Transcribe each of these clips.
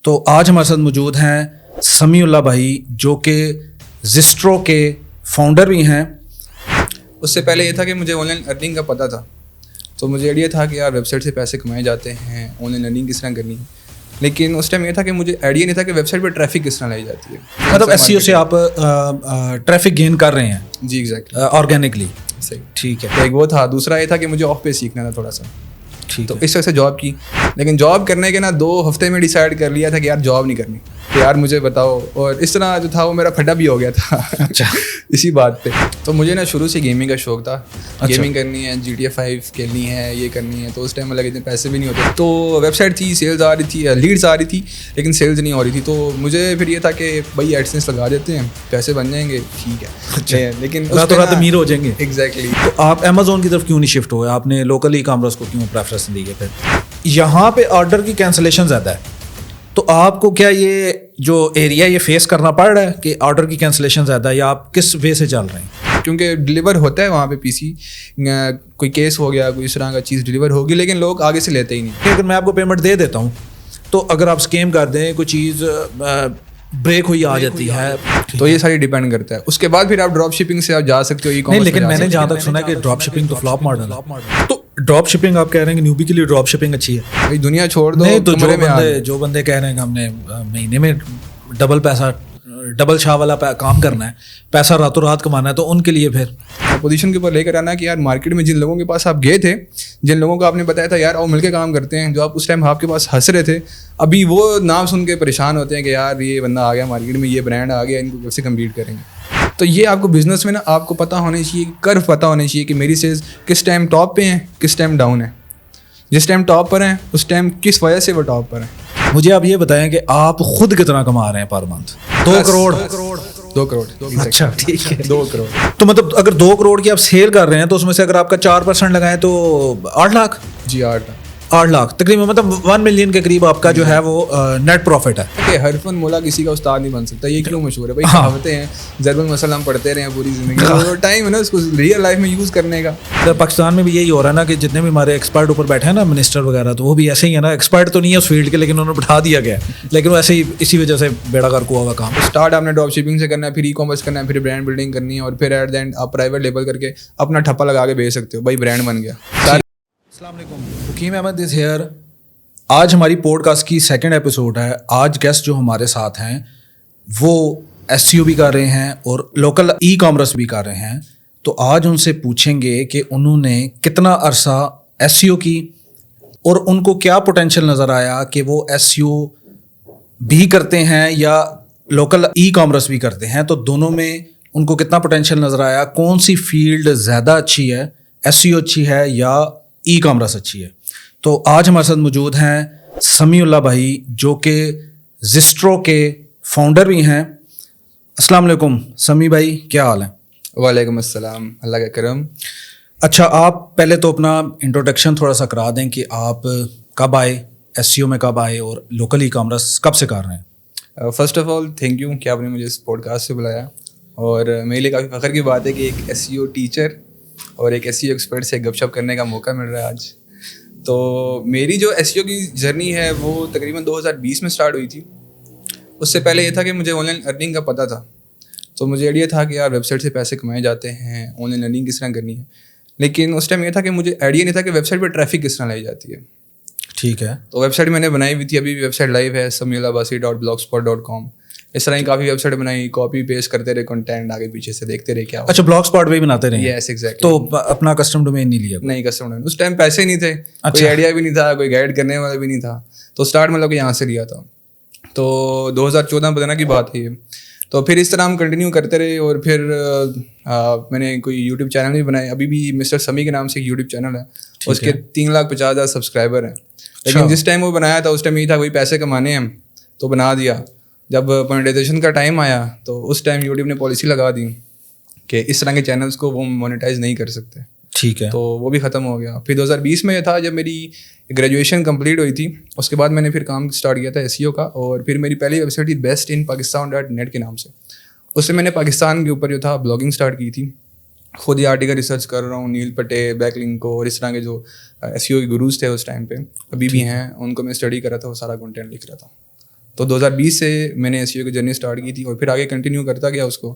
تو آج ہمارے ساتھ موجود ہیں سمیع اللہ بھائی جو کہ زسٹرو کے فاؤنڈر بھی ہیں. اس سے پہلے یہ تھا کہ مجھے آن لائن ارننگ کا پتہ تھا, تو مجھے آئیڈیا تھا کہ یار ویب سائٹ سے پیسے کمائے جاتے ہیں, آن لائن ارننگ کس طرح کرنی ہے. لیکن اس ٹائم یہ تھا کہ مجھے آئیڈیا نہیں تھا کہ ویب سائٹ پہ ٹریفک کس طرح لائی جاتی ہے. مطلب ایس ای او سے آپ ٹریفک گین کر رہے ہیں؟ جی ایگزیکٹلی, آرگینکلی. صحیح, ٹھیک ہے. تو ایک وہ تھا. دوسرا یہ تھا کہ مجھے آف پہ سیکھنا تھا تھوڑا سا, ٹھیک تو ہے. اس وجہ سے جاب کی. لیکن جاب کرنے کے نا 2 ہفتے میں ڈیسائیڈ کر لیا تھا کہ یار جاب نہیں کرنی, کہ یار مجھے بتاؤ. اور اس طرح جو تھا وہ میرا پھٹا بھی ہو گیا تھا اچھا اسی بات پہ. تو مجھے نا شروع سے گیمنگ کا شوق تھا, گیمنگ کرنی ہے, GTA 5 کھیلنی ہے, یہ کرنی ہے. تو اس ٹائم لگے اتنے پیسے بھی نہیں ہوتے, تو ویب سائٹ تھی, سیلز آ رہی تھی, لیڈس آ رہی تھی, لیکن سیلز نہیں ہو رہی تھی. تو مجھے پھر یہ تھا کہ بھائی ایڈسنس لگا دیتے ہیں, پیسے بن جائیں گے, ٹھیک ہے. لیکن راتوں رات امیر ہو جائیں گے. ایگزیکٹلی. تو آپ امیزون کی طرف کیوں نہیں شفٹ ہوئے؟ آپ نے لوکل ای کامرس کو کیوں پریفرنس دی ہے؟ پھر یہاں پہ آرڈر کی کینسلیشن زیادہ ہے, تو آپ کو کیا یہ جو ایریا یہ فیس کرنا پڑ رہا ہے کہ آرڈر کی کینسلیشن زیادہ ہے, یا آپ کس وے سے چل رہے ہیں؟ کیونکہ ڈلیور ہوتا ہے وہاں پہ پی سی, کوئی کیس ہو گیا, کوئی اس طرح کا چیز ڈلیور ہوگی, لیکن لوگ آگے سے لیتے ہی نہیں. اگر میں آپ کو پیمنٹ دے دیتا ہوں تو اگر آپ اسکیم کر دیں, کوئی چیز بریک ہوئی آ جاتی ہے, تو یہ ساری ڈیپینڈ کرتا ہے. اس کے بعد پھر آپ ڈراپ شپنگ سے آپ جا سکتے ہو, ای نہیں. کامرس. لیکن میں نے جہاں تک سنا کہ ڈراپ شپنگ تو فلاپ ماڈل ہے. تو ڈراپ شپنگ آپ کہہ رہے ہیں کہ نیوبی کے لیے ڈراپ شپنگ اچھی ہے؟ بھائی دنیا چھوڑ دو. نہیں, تو جو بندے کہہ رہے ہیں کہ ہم نے مہینے میں ڈبل شاہ والا کام کرنا ہے, پیسہ راتوں رات کمانا ہے, تو ان کے لیے پھر پوزیشن کے اوپر لے کر آنا کہ یار مارکیٹ میں جن لوگوں کے پاس آپ گئے تھے, جن لوگوں کو آپ نے بتایا تھا یار اور مل کے کام کرتے ہیں, جو آپ اس ٹائم آپ کے پاس ہنس رہے تھے, ابھی وہ نام سن کے پریشان ہوتے ہیں کہ یار یہ بندہ آ گیا مارکیٹ میں, یہ برانڈ آ گیا, ان کو کیسے کمپیٹ کریں گے. تو یہ آپ کو بزنس میں نا آپ کو پتہ ہونا چاہیے, کرو پتہ ہونا چاہیے کہ میری سیلز کس ٹائم ٹاپ پہ ہیں, کس ٹائم ڈاؤن ہے. جس ٹائم ٹاپ پر ہیں اس ٹائم کس وجہ سے وہ ٹاپ پر ہیں. مجھے آپ یہ بتائیں کہ آپ خود کتنا کما رہے ہیں پر منتھ؟ 2 کروڑ. 2 کروڑ. اچھا ٹھیک ہے, 2 کروڑ. تو مطلب اگر 2 کروڑ کی آپ سیل کر رہے ہیں تو اس میں سے اگر آپ کا 4% لگائیں تو 8 لاکھ. جی 8 لاکھ تقریباً, مطلب 1 ملین کے قریب آپ کا جو ہے وہ نیٹ پروفٹ ہے. کہ ہر فن مولا کسی کا استاد نہیں بن سکتا, یہ کیوں مشہور ہے بھائی؟ کہاوتیں ہیں, ضرب المثل ہم پڑھتے رہے ہیں پوری زندگی, اور ٹائم ہے نا اس کو ریئل لائف میں یوز کرنے کا. پاکستان میں بھی یہی ہو رہا ہے نا کہ جتنے بھی ہمارے ایکسپرٹ اوپر بیٹھے ہیں نا, منسٹر وغیرہ, تو وہ بھی ایسے ہی ہے نا, ایکسپرٹ تو نہیں ہے اس فیلڈ کے, لیکن انہوں نے بٹھا دیا گیا, لیکن وہ ایسے ہی اسی وجہ سے بیڑا غرق ہوا ہوا کام. اسٹارٹ آپ نے ڈراپ شپنگ سے کرنا ہے, پھر ای کامرس کرنا ہے, پھر برانڈ بلڈنگ کرنی ہے, اور پھر ایٹ دا اینڈ آپ پرائیویٹ لیبل کر کے اپنا ٹھپا لگا کے بیچ سکتے ہو, بھائی برانڈ بن گیا. السلام علیکم, حکیم احمد از ہیئر. آج ہماری پوڈ کاسٹ کی 2nd ایپیسوڈ ہے. آج گیسٹ جو ہمارے ساتھ ہیں وہ ایس سی او بھی کر رہے ہیں اور لوکل ای کامرس بھی کر رہے ہیں. تو آج ان سے پوچھیں گے کہ انہوں نے کتنا عرصہ ایس سی او کی اور ان کو کیا پوٹینشیل نظر آیا کہ وہ ایس سی او بھی کرتے ہیں یا لوکل ای کامرس بھی کرتے ہیں. تو دونوں میں ان کو کتنا پوٹینشیل نظر آیا, کون سی فیلڈ زیادہ اچھی ہے, ایس سی او اچھی ہے یا ای کامرس اچھی ہے. تو آج ہمارے ساتھ موجود ہیں سمیع اللہ بھائی جو کہ زسٹرو کے فاؤنڈر بھی ہیں. السلام علیکم سمیع بھائی, کیا حال ہے؟ وعلیکم السلام, اللہ کا کرم. اچھا, آپ پہلے تو اپنا انٹروڈکشن تھوڑا سا کرا دیں کہ آپ کب آئے, ایس سی او میں کب آئے, اور لوکل ای کامرس کب سے کر رہے ہیں؟ First of all thank you کہ آپ نے مجھے اس پوڈ کاسٹ سے بلایا, اور میرے لیے کافی فخر کی بات ہے کہ ایک ایس سی او ٹیچر اور ایک ایس سی او ایکسپرٹ سے گپ شپ کرنے کا موقع مل رہا ہے آج. تو میری جو ایس سی او کی جرنی ہے وہ تقریباً 2020 میں اسٹارٹ ہوئی تھی. اس سے پہلے یہ تھا کہ مجھے آن لائن ارننگ کا پتہ تھا, تو مجھے آئیڈیا تھا کہ یار ویب سائٹ سے پیسے کمائے جاتے ہیں, آن لائن ارننگ کس طرح کرنی ہے. لیکن اس ٹائم یہ تھا کہ مجھے آئیڈیا نہیں تھا کہ ویب سائٹ پہ ٹریفک کس طرح لائی جاتی ہے. ٹھیک ہے. تو ویب سائٹ میں نے بنائی ہوئی تھی, ابھی بھی ویب سائٹ لائیو ہے, samiullahbasi.blogspot.com. اس طرح ہی کافی ویب سائٹ بنائی, کاپی پیسٹ کرتے رہے کنٹینٹ, آگے پیچھے سے دیکھتے رہے کیا. اچھا, بلاگ اسپاٹ پہ بناتے رہے؟ یس ایگزیکٹ. تو اپنا کسٹم ڈومین نہیں لیا؟ نہیں, کسٹم ڈومین اس ٹائم پیسے نہیں تھے, کوئی آئیڈیا بھی نہیں تھا, کوئی گائڈ کرنے والا بھی نہیں تھا. تو اسٹارٹ مطلب کہ یہاں سے لیا تھا. تو 2014-15 کی بات ہے یہ. تو پھر اس طرح ہم کنٹینیو کرتے رہے, اور پھر میں نے کوئی یوٹیوب چینل بھی بنائے. ابھی بھی مسٹر سمی کے نام سے ایک یوٹیوب چینل ہے, اس کے 3,50,000 سبسکرائبر ہیں. لیکن جس ٹائم وہ بنایا تھا اس ٹائم یہ تھا کوئی پیسے کمانے ہیں تو بنا دیا. جب مونیٹائزیشن کا ٹائم آیا تو اس ٹائم یوٹیوب نے پالیسی لگا دی کہ اس طرح کے چینلس کو وہ مونیٹائز نہیں کر سکتے. ٹھیک ہے. تو وہ بھی ختم ہو گیا. پھر 2020 میں یہ تھا جب میری گریجویشن کمپلیٹ ہوئی تھی, اس کے بعد میں نے پھر کام اسٹارٹ کیا تھا ایس سی او کا. اور پھر میری پہلی ویب سائٹ تھی bestinpakistan.net کے نام سے. اس سے میں نے پاکستان کے اوپر جو تھا بلاگنگ اسٹارٹ کی تھی. خود ہی آرٹیکل ریسرچ کر رہا ہوں, نیل پٹے, بیک لنک کو, اور اس طرح کے جو ایس سی او کے گروز تھے اس ٹائم پہ ابھی بھی ہیں, ان کو میں اسٹڈی کر رہا تھا, وہ سارا کنٹینٹ لکھ رہا تھا. تو 2020 سے میں نے SEO کی جرنی اسٹارٹ کی تھی اور پھر آگے کنٹینیو کرتا گیا اس کو.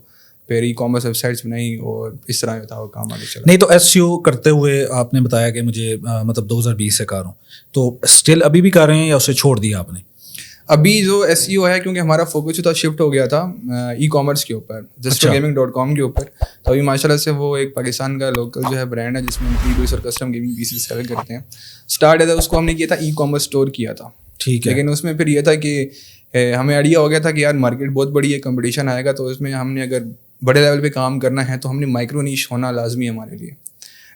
پھر ای کامرس ویب سائٹس بنائی اور اس طرح جو تھا وہ کام آگے چلا. نہیں تو SEO کرتے ہوئے آپ نے بتایا کہ مجھے مطلب 2020 سے کر رہا ہوں, تو اسٹل ابھی بھی کر رہے ہیں یا اسے چھوڑ دیا آپ نے؟ ابھی جو SEO ہے کیونکہ ہمارا فوکس جو تھا شفٹ ہو گیا تھا ای کامرس کے اوپر, zestogaming.com کے اوپر. تو ابھی ماشاء اللہ سے وہ ایک پاکستان کا لوکل جو ہے برانڈ ہے جس میں PBS اور کسٹم گیمنگ پیسز سیل کرتے ہیں. اسٹارٹ ہے اس کو ہم نے کیا تھا ای کامرس اسٹور کیا تھا, ٹھیک ہے. لیکن اس میں پھر یہ تھا کہ ہمیں آئیڈیا ہو گیا تھا کہ یار مارکیٹ بہت بڑی ہے, کمپٹیشن آئے گا, تو اس میں ہم نے اگر بڑے لیول پہ کام کرنا ہے تو ہم نے مائکرو نیش ہونا لازمی ہے ہمارے لیے.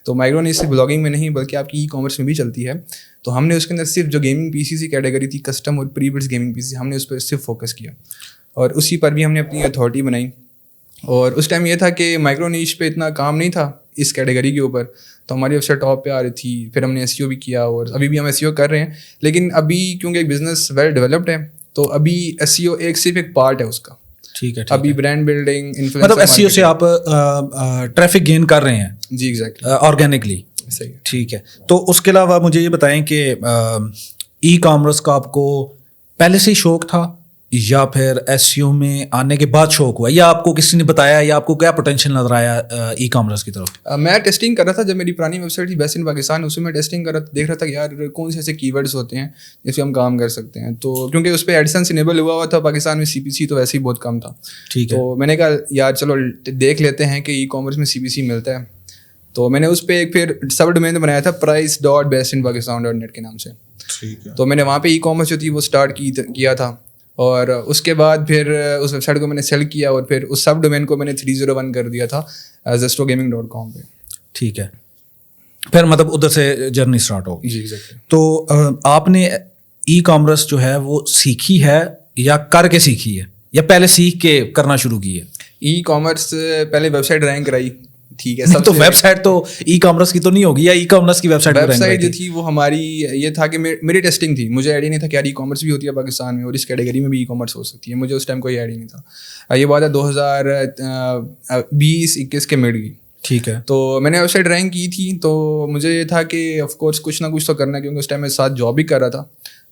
تو مائکرو نیش صرف بلاگنگ میں نہیں بلکہ آپ کی ای کامرس میں بھی چلتی ہے. تو ہم نے اس کے اندر صرف جو گیمنگ پی سی کیٹیگری تھی, کسٹم اور پری بلڈ گیمنگ پی سی, ہم نے اس پہ صرف فوکس کیا اور اسی پر بھی ہم نے اپنی اتھارٹی بنائی. اور اس ٹائم یہ تھا کہ مائکرو نیش پہ اتنا کام نہیں تھا اس کیٹیگری کے اوپر, تو ہماری ویب سائٹ ٹاپ پہ آ رہی تھی. پھر ہم نے SEO بھی کیا اور ابھی بھی ہم SEO کر رہے ہیں, لیکن ابھی کیونکہ ایک بزنس ویل ڈیولپڈ ہے تو ابھی SEO صرف ایک پارٹ ہے اس کا. ٹھیک ہے. ابھی برانڈ بلڈنگ مطلب SEO سے آپ ٹریفک گین کر رہے ہیں؟ جی ایگزیکٹلی, آرگینکلی. صحیح ہے. ٹھیک ہے. تو اس کے علاوہ مجھے یہ بتائیں کہ ای کامرس کا آپ کو پہلے سے ہی شوق تھا یا پھر SEO میں آنے کے بعد شوق ہوا, یا آپ کو کسی نے بتایا, یا آپ کو کیا پوٹینشیل نظر آیا ای کامرس کی طرف؟ میں ٹیسٹنگ کر رہا تھا جب میری پرانی ویب سائٹ تھی بیسٹ ان پاکستان, اس میں ٹیسٹنگ کر رہا تھا, دیکھ رہا تھا کہ یار کون سے ایسے کی ورڈس ہوتے ہیں جس پہ ہم کام کر سکتے ہیں. تو کیونکہ اس پہ ایڈسنس انیبل ہوا تھا پاکستان میں, CPC تو ویسے ہی بہت کم تھا. ٹھیک ہے. تو میں نے کہا یار چلو دیکھ لیتے ہیں کہ ای کامرس میں CPC ملتا ہے. تو میں نے اس پہ ایک پھر سب ڈومین بنایا تھا price.bestinpakistan.net کے نام سے. ٹھیک ہے. تو میں نے وہاں پہ ای کامرس جو تھی وہ اسٹارٹ کیا تھا, اور اس کے بعد پھر اس ویب سائٹ کو میں نے سیل کیا اور پھر اس سب ڈومین کو میں نے 301 کر دیا تھا zestogaming.com پہ. ٹھیک ہے. پھر مطلب ادھر سے جرنی اسٹارٹ ہوگی. جی ایگزیکٹلی. تو آپ نے ای کامرس جو ہے وہ سیکھی ہے یا کر کے سیکھی ہے, یا پہلے سیکھ کے کرنا شروع کی ہے؟ ای کامرس پہلے ویب سائٹ رینک کرائی, ٹھیک ہے. تو ویب سائٹ تو ای کامرس کی تو نہیں ہوگی, یا ای کامرس کی ویب سائٹ جو تھی وہ ہماری یہ تھا کہ میری ٹیسٹنگ تھی, مجھے آئیڈیا نہیں تھا کہ یار ای کامرس بھی ہوتی ہے پاکستان میں اور اس کیٹیگری میں بھی ای کامرس ہو سکتی ہے, مجھے اس ٹائم کوئی آئیڈیا نہیں تھا. یہ بات ہے 2020-21 کے مڈ کی. ٹھیک ہے. تو میں نے ویب سائٹ رینک کی تھی, تو مجھے یہ تھا کہ آف کورس کچھ نہ کچھ تو کرنا ہے, کیونکہ اس ٹائم میں ساتھ جاب بھی کر رہا تھا.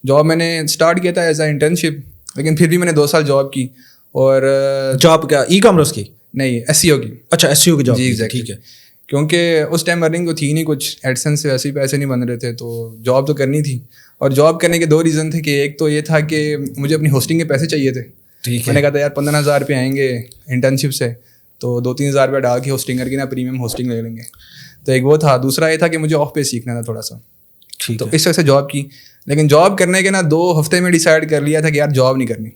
جاب میں نے اسٹارٹ کیا تھا ایز اے انٹرنشپ, لیکن پھر بھی میں نے 2 سال جاب کی. اور جاب کیا ای کامرس کی؟ نہیں, SEO کی. اچھا, SEO کی جاب. جی ایگزیکٹلی. ٹھیک ہے. کیونکہ اس ٹائم ارننگ تو تھی نہیں کچھ, ایڈسنس سے ویسے ہی پیسے نہیں بن رہے تھے, تو جاب تو کرنی تھی. اور جاب کرنے کے 2 ریزن تھے, کہ ایک تو یہ تھا کہ مجھے اپنی ہوسٹنگ کے پیسے چاہیے تھے. میں نے کہا تھا یار 15,000 روپئے آئیں گے انٹرنشپ سے, تو 2-3 ہزار روپئے ڈال کے ہوسٹنگ کر کے نا پریمیم ہوسٹنگ لے لیں گے. تو ایک وہ تھا. دوسرا یہ تھا کہ مجھے آف پہ سیکھنا تھا تھوڑا سا, تو اس وجہ سے جاب کی. لیکن جاب کرنے کے نا 2 ہفتے میں ڈیسائڈ کر لیا تھا کہ یار جاب نہیں کرنی.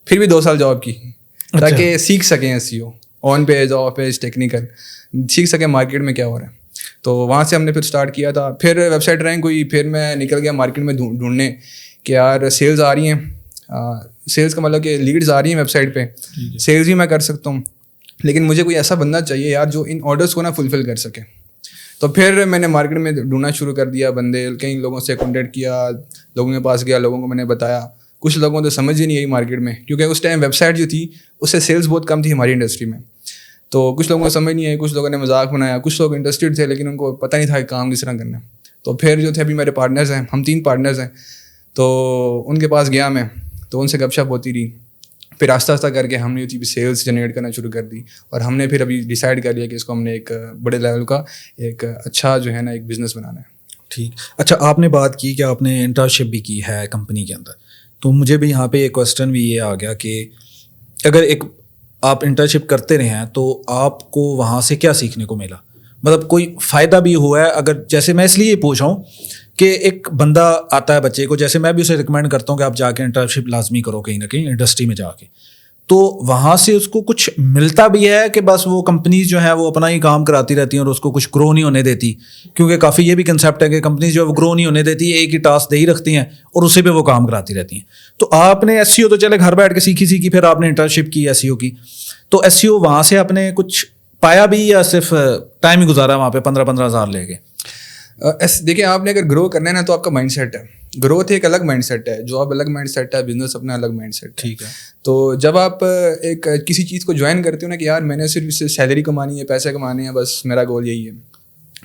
پھر بھی 2 سال جاب کی تاکہ سیکھ سکیں SEO, on page of page technical سیکھ سکیں مارکیٹ میں کیا ہو رہا ہے. تو وہاں سے ہم نے پھر اسٹارٹ کیا تھا. پھر ویب سائٹ رینک ہوئی, پھر میں نکل گیا مارکیٹ میں ڈھونڈنے کہ یار سیلز آ رہی ہیں, سیلز کا مطلب کہ لیڈز آ رہی ہیں ویب سائٹ پہ, سیلز بھی میں کر سکتا ہوں, لیکن مجھے کوئی ایسا بندہ چاہیے یار جو ان آرڈرس کو نا فلفل کر سکے. تو پھر میں نے مارکیٹ میں ڈھونڈنا شروع کر دیا بندے, کئی لوگوں سے کانٹیکٹ کیا, لوگوں کے پاس گیا, لوگوں کو میں نے بتایا. کچھ لوگوں تو سمجھ ہی نہیں آئی مارکیٹ میں, کیونکہ اس ٹائم ویب سائٹ جو تھی اس سے سیلز بہت کم تھی ہماری انڈسٹری میں. تو کچھ لوگوں کو سمجھ نہیں آئی, کچھ لوگوں نے مذاق بنایا, کچھ لوگ انٹرسٹیڈ تھے لیکن ان کو پتہ نہیں تھا کہ کام کس طرح کرنا ہے. تو پھر جو تھے ابھی میرے پارٹنرز ہیں, ہم 3 پارٹنرز ہیں, تو ان کے پاس گیا میں, تو ان سے گپ شپ ہوتی رہی. پھر آہستہ آہستہ کر کے ہم نے جو سیلس جنریٹ کرنا شروع کر دی, اور ہم نے پھر ابھی ڈیسائڈ کر لیا کہ اس کو ہم نے ایک بڑے لیول کا ایک اچھا جو ہے نا ایک بزنس بنانا ہے. ٹھیک. اچھا, آپ نے بات کی کہ آپ نے انٹرنشپ بھی کی ہے کمپنی کے اندر, تو مجھے بھی یہاں پہ ایک کوسچن بھی یہ آ گیا کہ اگر ایک آپ انٹرنشپ کرتے رہے ہیں تو آپ کو وہاں سے کیا سیکھنے کو ملا, مطلب کوئی فائدہ بھی ہوا ہے؟ اگر جیسے میں اس لیے پوچھ رہا ہوں کہ ایک بندہ آتا ہے بچے کو, جیسے میں بھی اسے ریکمینڈ کرتا ہوں کہ آپ جا کے انٹرنشپ لازمی کرو کہیں نہ کہیں انڈسٹری میں جا کے, تو وہاں سے اس کو کچھ ملتا بھی ہے کہ بس وہ کمپنیز جو ہیں وہ اپنا ہی کام کراتی رہتی ہیں اور اس کو کچھ گرو نہیں ہونے دیتی؟ کیونکہ کافی یہ بھی کنسیپٹ ہے کہ کمپنیز جو ہے وہ گرو نہیں ہونے دیتی, ایک ہی ٹاسک دے ہی رکھتی ہیں اور اسی پہ وہ کام کراتی رہتی ہیں. تو آپ نے SEO تو چلے گھر بیٹھ کے سیکھی, پھر آپ نے انٹرنشپ کی SEO کی, تو SEO وہاں سے آپ نے کچھ پایا بھی یا صرف ٹائم ہی گزارا وہاں پہ 15-15 ہزار لے کے؟ دیکھیں, آپ نے اگر گرو کرنا ہے نا تو آپ کا مائنڈ سیٹ ہے, گروتھ ایک الگ مائنڈ سیٹ ہے, جاب الگ مائنڈ سیٹ ہے, بزنس اپنا الگ مائنڈ سیٹ. ٹھیک ہے. تو جب آپ ایک کسی چیز کو جوائن کرتے ہو نا کہ یار میں نے صرف اس سے سیلری کمانی ہے, پیسے کمانے ہیں, بس میرا گول یہی ہے,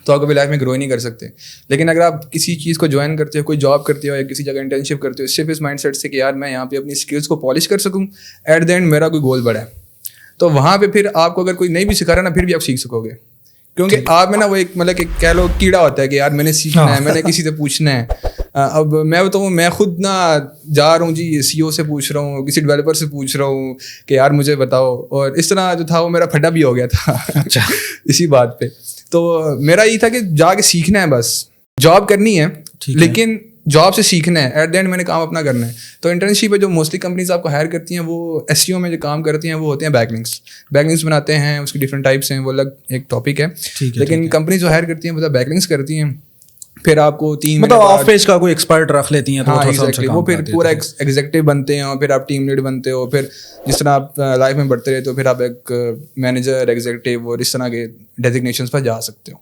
تو آپ کبھی لائف میں گرو ہی نہیں کر سکتے. لیکن اگر آپ کسی چیز کو جوائن کرتے ہو, کوئی جاب کرتے ہو یا کسی جگہ انٹرنشپ کرتے ہو, صرف اس مائنڈ سیٹ سے کہ یار میں یہاں پہ اپنی اسکلس کو پالش کر سکوں, ایٹ دا اینڈ میرا کوئی گول بڑا ہے, تو وہاں پہ پھر آپ کو اگر کوئی نہیں بھی سکھا رہا نا, پھر بھی آپ سیکھ سکو گے. کیونکہ آپ میں نا وہ ایک مطلب کہ کہہ لو کیڑا ہوتا ہے کہ یار میں نے سیکھنا ہے, میں نے کسی سے پوچھنا ہے. اب میں بتاؤں, میں خود نا جا رہا ہوں جی سی او سے پوچھ رہا ہوں, کسی ڈیولپر سے پوچھ رہا ہوں کہ یار مجھے بتاؤ, اور اس طرح جو تھا وہ میرا پھڈا بھی ہو گیا تھا اسی بات پہ. تو میرا یہ تھا کہ جا کے سیکھنا ہے, بس جاب کرنی ہے لیکن جاب سے سیکھنا ہے, ایٹ دا اینڈ میں نے کام اپنا کرنا ہے. تو انٹرنشپ پہ جو موسٹلی کمپنیز آپ کو ہائر کرتی ہیں وہ ایس سی او میں جو کام کرتی ہیں وہ ہوتے ہیں بیک لنکس بناتے ہیں, اس کی ڈفرنٹ ٹائپس ہیں, وہ الگ ایک ٹاپک ہے. لیکن کمپنیز جو ہائر کرتی ہیں وہ بیک لنکس کرتی ہیں, پھر آپ کو 3 مطلب آف پیج کا کوئی ایکسپرٹ رکھ لیتی ہیں, وہ پھر پورا ایگزیکٹو بنتے ہیں, اور پھر آپ ٹیم لیڈ بنتے ہو, پھر جس طرح آپ لائف میں بڑھتے رہتے ہو پھر آپ ایک مینیجر, ایگزیکٹو اور اس طرح کے ڈیزگنیشنس پر جا سکتے ہو.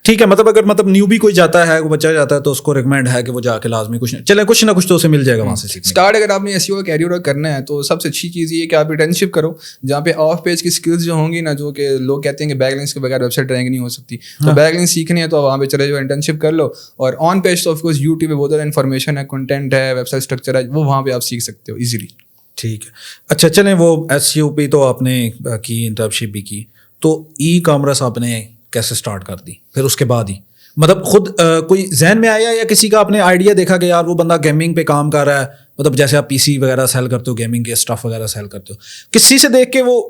ٹھیک ہے, مطلب اگر مطلب نیو بھی کوئی جاتا ہے, وہ بچہ جاتا ہے, تو اس کو ریکمینڈ ہے کہ وہ جا کے لازمی کچھ نہ کچھ تو اسے مل جائے گا وہاں سے سیکھنے. اسٹارٹ اگر آپ نے ایس ای او کا کیریئر کرنا ہے تو سب سے اچھی چیز یہ ہے کہ آپ انٹرنشپ کرو, جہاں پہ آف پیج کی اسکلز جو ہوں گی نا, جو کہ لوگ کہتے ہیں کہ بیک لنکس کے بغیر ویب سائٹ رینک نہیں ہو سکتی, تو بیک لنکس سیکھنے ہے تو وہاں پہ چلے جاؤ, انٹرنشپ کر لو. اور آن پیج تو آف کورس یوٹیوب پہ بہت زیادہ انفارمیشن ہے, کنٹینٹ ہے, ویب سائٹ اسٹرکچر ہے, وہ وہاں پہ آپ سیکھ سکتے ہو ایزیلی. ٹھیک ہے, اچھا چلیں, وہ ایس سی او پی تو آپ نے کی, انٹرنشپ بھی کی, تو ای کامرس آپ نے کیسے اسٹارٹ کر دی پھر اس کے بعد ہی؟ مطلب خود کوئی ذہن میں آیا یا کسی کا آپ نے آئیڈیا دیکھا کہ یار وہ بندہ گیمنگ پہ کام کر رہا ہے, مطلب جیسے آپ پی سی وغیرہ سیل کرتے ہو, گیمنگ کے اسٹف وغیرہ سیل کرتے ہو, کسی سے دیکھ کے وہ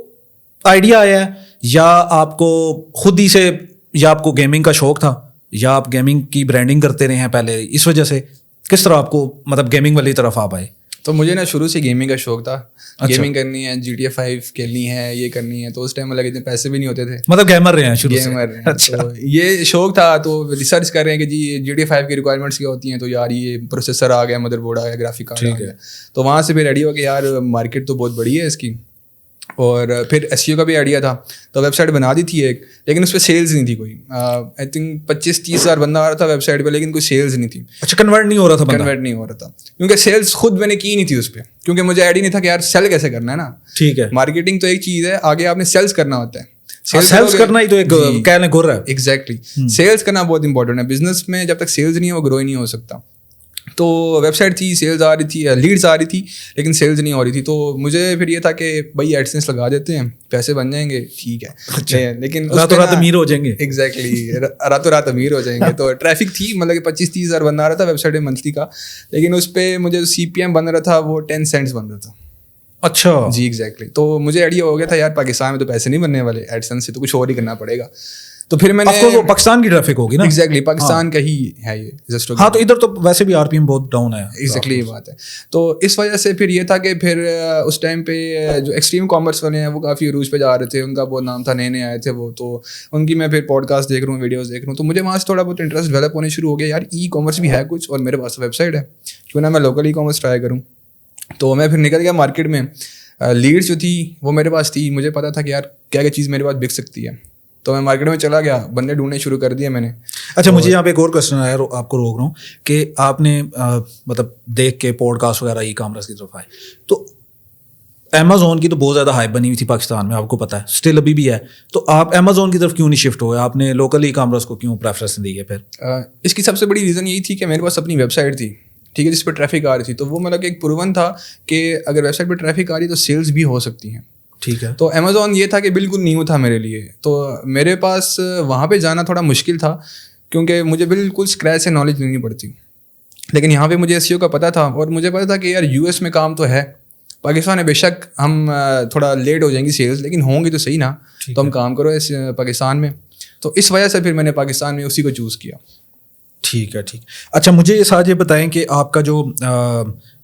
آئیڈیا آیا ہے, یا آپ کو خود ہی سے, یا آپ کو گیمنگ کا شوق تھا, یا آپ گیمنگ کی برانڈنگ کرتے رہے ہیں پہلے, اس وجہ سے کس طرح آپ کو مطلب گیمنگ والی طرف آپ آئے؟ تو مجھے نا شروع سے گیمنگ کا شوق تھا, گیمنگ کرنی ہے, جی ٹی اے 5 کھیلنی ہے, یہ کرنی ہے. تو اس ٹائم اتنے پیسے بھی نہیں ہوتے تھے, مطلب گیمر رہے ہیں شروع سے. تو یہ شوق تھا, تو ریسرچ کر رہے ہیں کہ جی جی ٹی اے 5 کی ریکوائرمنٹس کیا ہوتی ہیں, تو یار یہ پروسیسر آ گیا, مدر بورڈ آ گیا, گرافک کارڈ آ گیا. تو وہاں سے پھر ریڈی ہو کہ یار مارکیٹ تو بہت بڑی ہے اس کی. اور پھر ایس سی او کا بھی آئیڈیا تھا, تو ویب سائٹ بنا دی تھی ایک, لیکن اس پہ سیلز نہیں تھی کوئی. آئی تھنک 25-30 ہزار بندہ آ رہا تھا ویب سائٹ پہ, لیکن کوئی سیلز نہیں تھی. اچھا, کنورٹ نہیں ہو رہا تھا کیونکہ سیلز خود میں نے کی نہیں تھی اس پہ, کیونکہ مجھے آئیڈیا نہیں تھا کہ یار سیل کیسے کرنا ہے نا. ٹھیک ہے, مارکیٹنگ تو ایک چیز ہے, آگے آپ نے سیلز کرنا ہوتا ہے. سیلز کرنا ہی تو ایک کہنے گر ہے. ایگزیکٹلی, سیلز کرنا بہت امپورٹنٹ ہے بزنس میں. جب تک سیلز نہیں ہے وہ گرو ہی نہیں ہو سکتا. تو ویب سائٹ تھی, سیلز آ رہی تھی, لیڈس آ رہی تھی, لیکن سیلز نہیں ہو رہی تھی. تو مجھے پھر یہ تھا کہ بھائی ایڈسنس لگا دیتے ہیں, پیسے بن جائیں گے, ٹھیک ہے, لیکن راتوں رات امیر ہو جائیں گے. ایگزیکٹلی, راتوں رات امیر ہو جائیں گے. تو ٹریفک تھی, مطلب کہ 25-30 ہزار بندہ آ رہا تھا ویب سائٹ میں منتھلی کا, لیکن اس پہ مجھے سی پی ایم بن رہا تھا وہ 10 سینٹس بن رہا تھا. اچھا جی ایگزیکٹلی. تو مجھے آئیڈیا ہو گیا تھا یار پاکستان میں تو پیسے نہیں بننے والے ایڈسنس سے, تو کچھ اور ہی کرنا پڑے گا. تو پھر میں نے پاکستان کی ٹریفک ہوگی نا. ایگزیکٹلی, پاکستان کا ہی ہے یہ. ہاں, تو ادھر تو ویسے بھی آر پی ایم بہت ڈاؤن ہے. ایگزیکٹلی یہ بات ہے. تو اس وجہ سے پھر یہ تھا کہ پھر اس ٹائم پہ جو ایکسٹریم کامرس والے ہیں وہ کافی عروج پہ جا رہے تھے, ان کا بہت نام تھا, نئے آئے تھے وہ. تو ان کی میں پھر پوڈ کاسٹ دیکھ رہا ہوں, ویڈیوز دیکھ رہا ہوں, تو مجھے وہاں سے تھوڑا بہت انٹرسٹ ڈیولپ ہونے شروع ہو گیا. یار ای کامرس بھی ہے کچھ, اور میرے پاس ویب سائٹ ہے, کیوں نہ میں لوکل ای کامرس ٹرائی کروں. تو میں پھر نکل گیا مارکیٹ میں. لیڈس جو تھی وہ میرے پاس تھی, مجھے پتا تھا کہ یار کیا کیا چیز میرے پاس بک سکتی ہے. تو میں مارکیٹ میں چلا گیا, بندے ڈھونڈنے شروع کر دیے میں نے. اچھا, مجھے یہاں پہ ایک اور کوشچن آیا, آپ کو روک رہا ہوں, کہ آپ نے مطلب دیکھ کے پوڈ کاسٹ وغیرہ ای کامرس کی طرف آئے, تو امیزون کی تو بہت زیادہ ہائپ بنی ہوئی تھی پاکستان میں, آپ کو پتہ ہے, اسٹل ابھی بھی ہے. تو آپ امیزون کی طرف کیوں نہیں شفٹ ہوئے, آپ نے لوکل ای کامرس کو کیوں پریفرنس دی ہے پھر؟ اس کی سب سے بڑی ریزن یہی تھی کہ میرے پاس اپنی ویب سائٹ تھی, ٹھیک ہے, جس پہ ٹریفک آ رہی تھی. تو وہ مطلب ایک پروون تھا کہ اگر ویب سائٹ پہ ٹریفک آ رہی ہے تو سیلز بھی ہو سکتی ہیں. ٹھیک ہے. تو امیزون یہ تھا کہ بالکل نیو تھا میرے لیے, تو میرے پاس وہاں پہ جانا تھوڑا مشکل تھا, کیونکہ مجھے بالکل اسکریچ سے نالج لینی پڑتی. لیکن یہاں پہ مجھے ایس ای او کا پتہ تھا, اور مجھے پتا تھا کہ یار یو ایس میں کام تو ہے, پاکستان میں بے شک ہم تھوڑا لیٹ ہو جائیں گی سیلز, لیکن ہوں گی تو صحیح نا, تو ہم کام کرو اس پاکستان میں. تو اس وجہ سے پھر میں نے پاکستان میں اسی کو چوز کیا. ٹھیک ہے, ٹھیک. اچھا, مجھے یہ بتائیں کہ آپ کا جو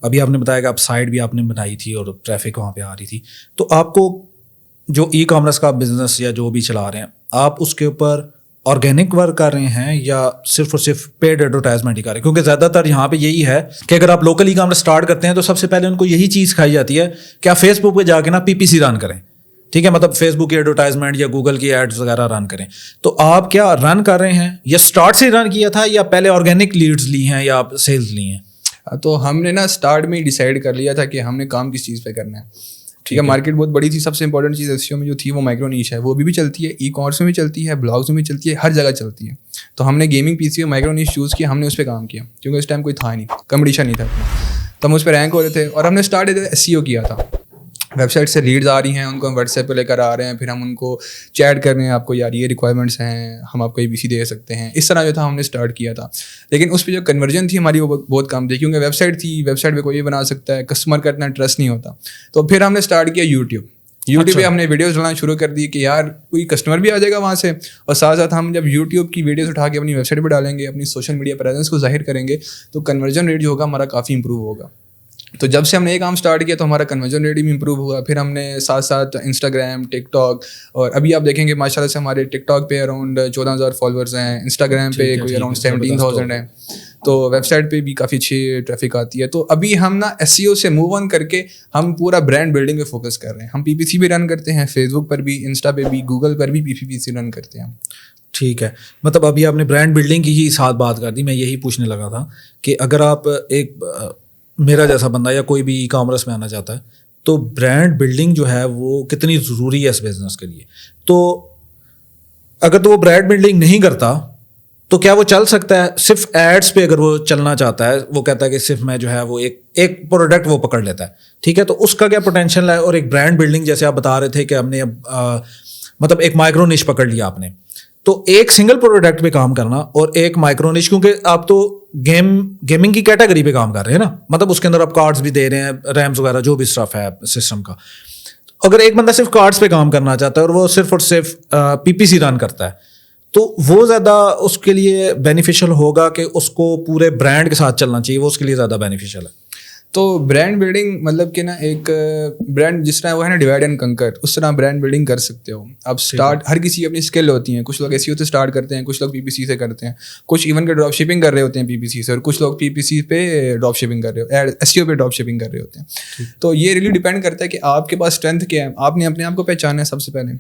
ابھی آپ نے بتایا کہ آپ سائٹ بھی آپ نے بنائی تھی اور ٹریفک وہاں پہ آ رہی تھی, تو آپ کو جو ای کامرس کا بزنس یا جو بھی چلا رہے ہیں, آپ اس کے اوپر آرگینک ورک کر رہے ہیں یا صرف اور صرف پیڈ ایڈورٹائزمنٹ ہی کر رہے ہیں؟ کیونکہ زیادہ تر یہاں پہ یہی ہے کہ اگر آپ لوکل ای کامرس اسٹارٹ کرتے ہیں تو سب سے پہلے ان کو یہی چیز سکھائی جاتی ہے کہ آپ فیس بک پہ جا کے نا پی پی سی رن کریں, ٹھیک ہے, مطلب فیس بک کی ایڈورٹائزمنٹ یا گوگل کی ایڈس وغیرہ رن کریں. تو آپ کیا رن کر رہے ہیں, یا اسٹارٹ سے رن کیا تھا, یا پہلے آرگینک لیڈس لی ہیں یا آپ سیلز لی ہیں؟ تو ہم نے نا اسٹارٹ میں ہی ڈیسائیڈ کر لیا تھا کہ ہم نے کام کس چیز پہ کرنا ہے. ٹھیک ہے. مارکیٹ بہت بڑی تھی. سب سے امپورٹنٹ چیز SEO میں جو تھی وہ مائکرو نیش ہے, وہ بھی چلتی ہے, ای کامرس میں بھی چلتی ہے, بلاگس میں بھی چلتی ہے, ہر جگہ چلتی ہے. تو ہم نے گیمنگ PC اور مائکرو نیش چوز کیا, ہم نے اس پہ کام کیا کیونکہ اس ٹائم کوئی تھا نہیں, کمپٹیشن نہیں تھا, تو ہم اس پہ رینک ہو رہے تھے. اور ہم نے اسٹارٹ SEO کیا تھا. ویب سائٹ سے لیڈز آ رہی ہیں, ان کو ہم واٹس ایپ پہ لے کر آ رہے ہیں, پھر ہم ان کو چیٹ کر رہے ہیں, آپ کو یار یہ ریکوائرمنٹس ہیں, ہم آپ کو ABC دے سکتے ہیں. اس طرح جو تھا ہم نے اسٹارٹ کیا تھا. لیکن اس پہ جو کنورژن تھی ہماری وہ بہت کم تھی, کیونکہ ویب سائٹ تھی, ویب سائٹ پہ کوئی بنا سکتا ہے, کسٹمر کا اتنا ٹرسٹ نہیں ہوتا. تو پھر ہم نے اسٹارٹ کیا یوٹیوب پہ ہم نے ویڈیوز ڈالنا شروع کر دی کہ یار کوئی کسٹمر بھی آ جائے گا وہاں سے, اور ساتھ ساتھ ہم جب یوٹیوب کی ویڈیوز اٹھا کے اپنی ویب سائٹ پہ ڈالیں گے, اپنی سوشل میڈیا پریزنس کو ظاہر کریں گے, تو کنورژن ریٹ جو ہوگا ہمارا کافی امپروو ہوگا. تو جب سے ہم نے یہ کام اسٹارٹ کیا تو ہمارا کنورژن ریٹ بھی امپروو ہوا. پھر ہم نے ساتھ ساتھ انسٹاگرام, ٹک ٹاک, اور ابھی آپ دیکھیں گے ماشاء اللہ سے ہمارے ٹک ٹاک پہ اراؤنڈ 14,000 فالوورز ہیں, انسٹاگرام پہ کوئی اراؤنڈ 17,000 ہیں, تو ویب سائٹ پہ بھی کافی اچھی ٹریفک آتی ہے. تو ابھی ہم نا SEO سے موو آن کر کے ہم پورا برانڈ بلڈنگ پہ فوکس کر رہے ہیں. ہم PPC بھی رن کرتے ہیں, فیس بک پر بھی, انسٹا پہ بھی, گوگل پر بھی PPC رن کرتے ہیں. ٹھیک ہے, مطلب ابھی آپ نے برانڈ بلڈنگ کی ہی ساتھ بات کر دی, میں یہی پوچھنے لگا تھا کہ اگر آپ ایک میرا جیسا بندہ یا کوئی بھی ای کامرس میں آنا چاہتا ہے تو برانڈ بلڈنگ جو ہے وہ کتنی ضروری ہے اس بزنس کے لیے. تو اگر تو وہ برانڈ بلڈنگ نہیں کرتا تو کیا وہ چل سکتا ہے؟ صرف ایڈس پہ اگر وہ چلنا چاہتا ہے, وہ کہتا ہے کہ صرف میں جو ہے وہ ایک پروڈکٹ وہ پکڑ لیتا ہے, ٹھیک ہے, تو اس کا کیا پوٹینشیل ہے؟ اور ایک برانڈ بلڈنگ جیسے آپ بتا رہے تھے کہ ہم نے مطلب ایک مائکرو نش پکڑ لیا آپ نے, تو ایک سنگل پروڈکٹ پہ کام کرنا اور ایک مائکرو نش, کیونکہ آپ تو گیمنگ کی کیٹیگری پہ کام کر رہے ہیں نا, مطلب اس کے اندر آپ کارڈز بھی دے رہے ہیں, ریمز وغیرہ جو بھی اسٹف ہے سسٹم کا. اگر ایک بندہ صرف کارڈز پہ کام کرنا چاہتا ہے اور وہ صرف اور صرف PPC رن کرتا ہے, تو وہ زیادہ اس کے لیے بینیفیشل ہوگا کہ اس کو پورے برانڈ کے ساتھ چلنا چاہیے, وہ اس کے لیے زیادہ بینیفیشل ہے؟ تو برانڈ بلڈنگ مطلب کہ نا ایک برانڈ جس طرح وہ ہے نا ڈیوائڈ اینڈ کنکر, اس طرح برانڈ بلڈنگ کر سکتے ہو آپ. اسٹارٹ ہر کسی کی اپنی اسکل ہوتی ہیں, کچھ لوگ SEO سے اسٹارٹ کرتے ہیں, کچھ لوگ PPC سے کرتے ہیں, کچھ ایون کے ڈراپ شپنگ کر رہے ہوتے ہیں PPC سے, اور کچھ لوگ PPC پہ ڈراپ شپنگ کر رہے ہیں, SEO پہ ڈراپ شپنگ کر رہے ہوتے ہیں. تو یہ ریلی ڈیپینڈ کرتا ہے کہ آپ کے پاس اسٹرینتھ کیا ہے. آپ نے اپنے آپ کو پہچانا ہے سب سے پہلے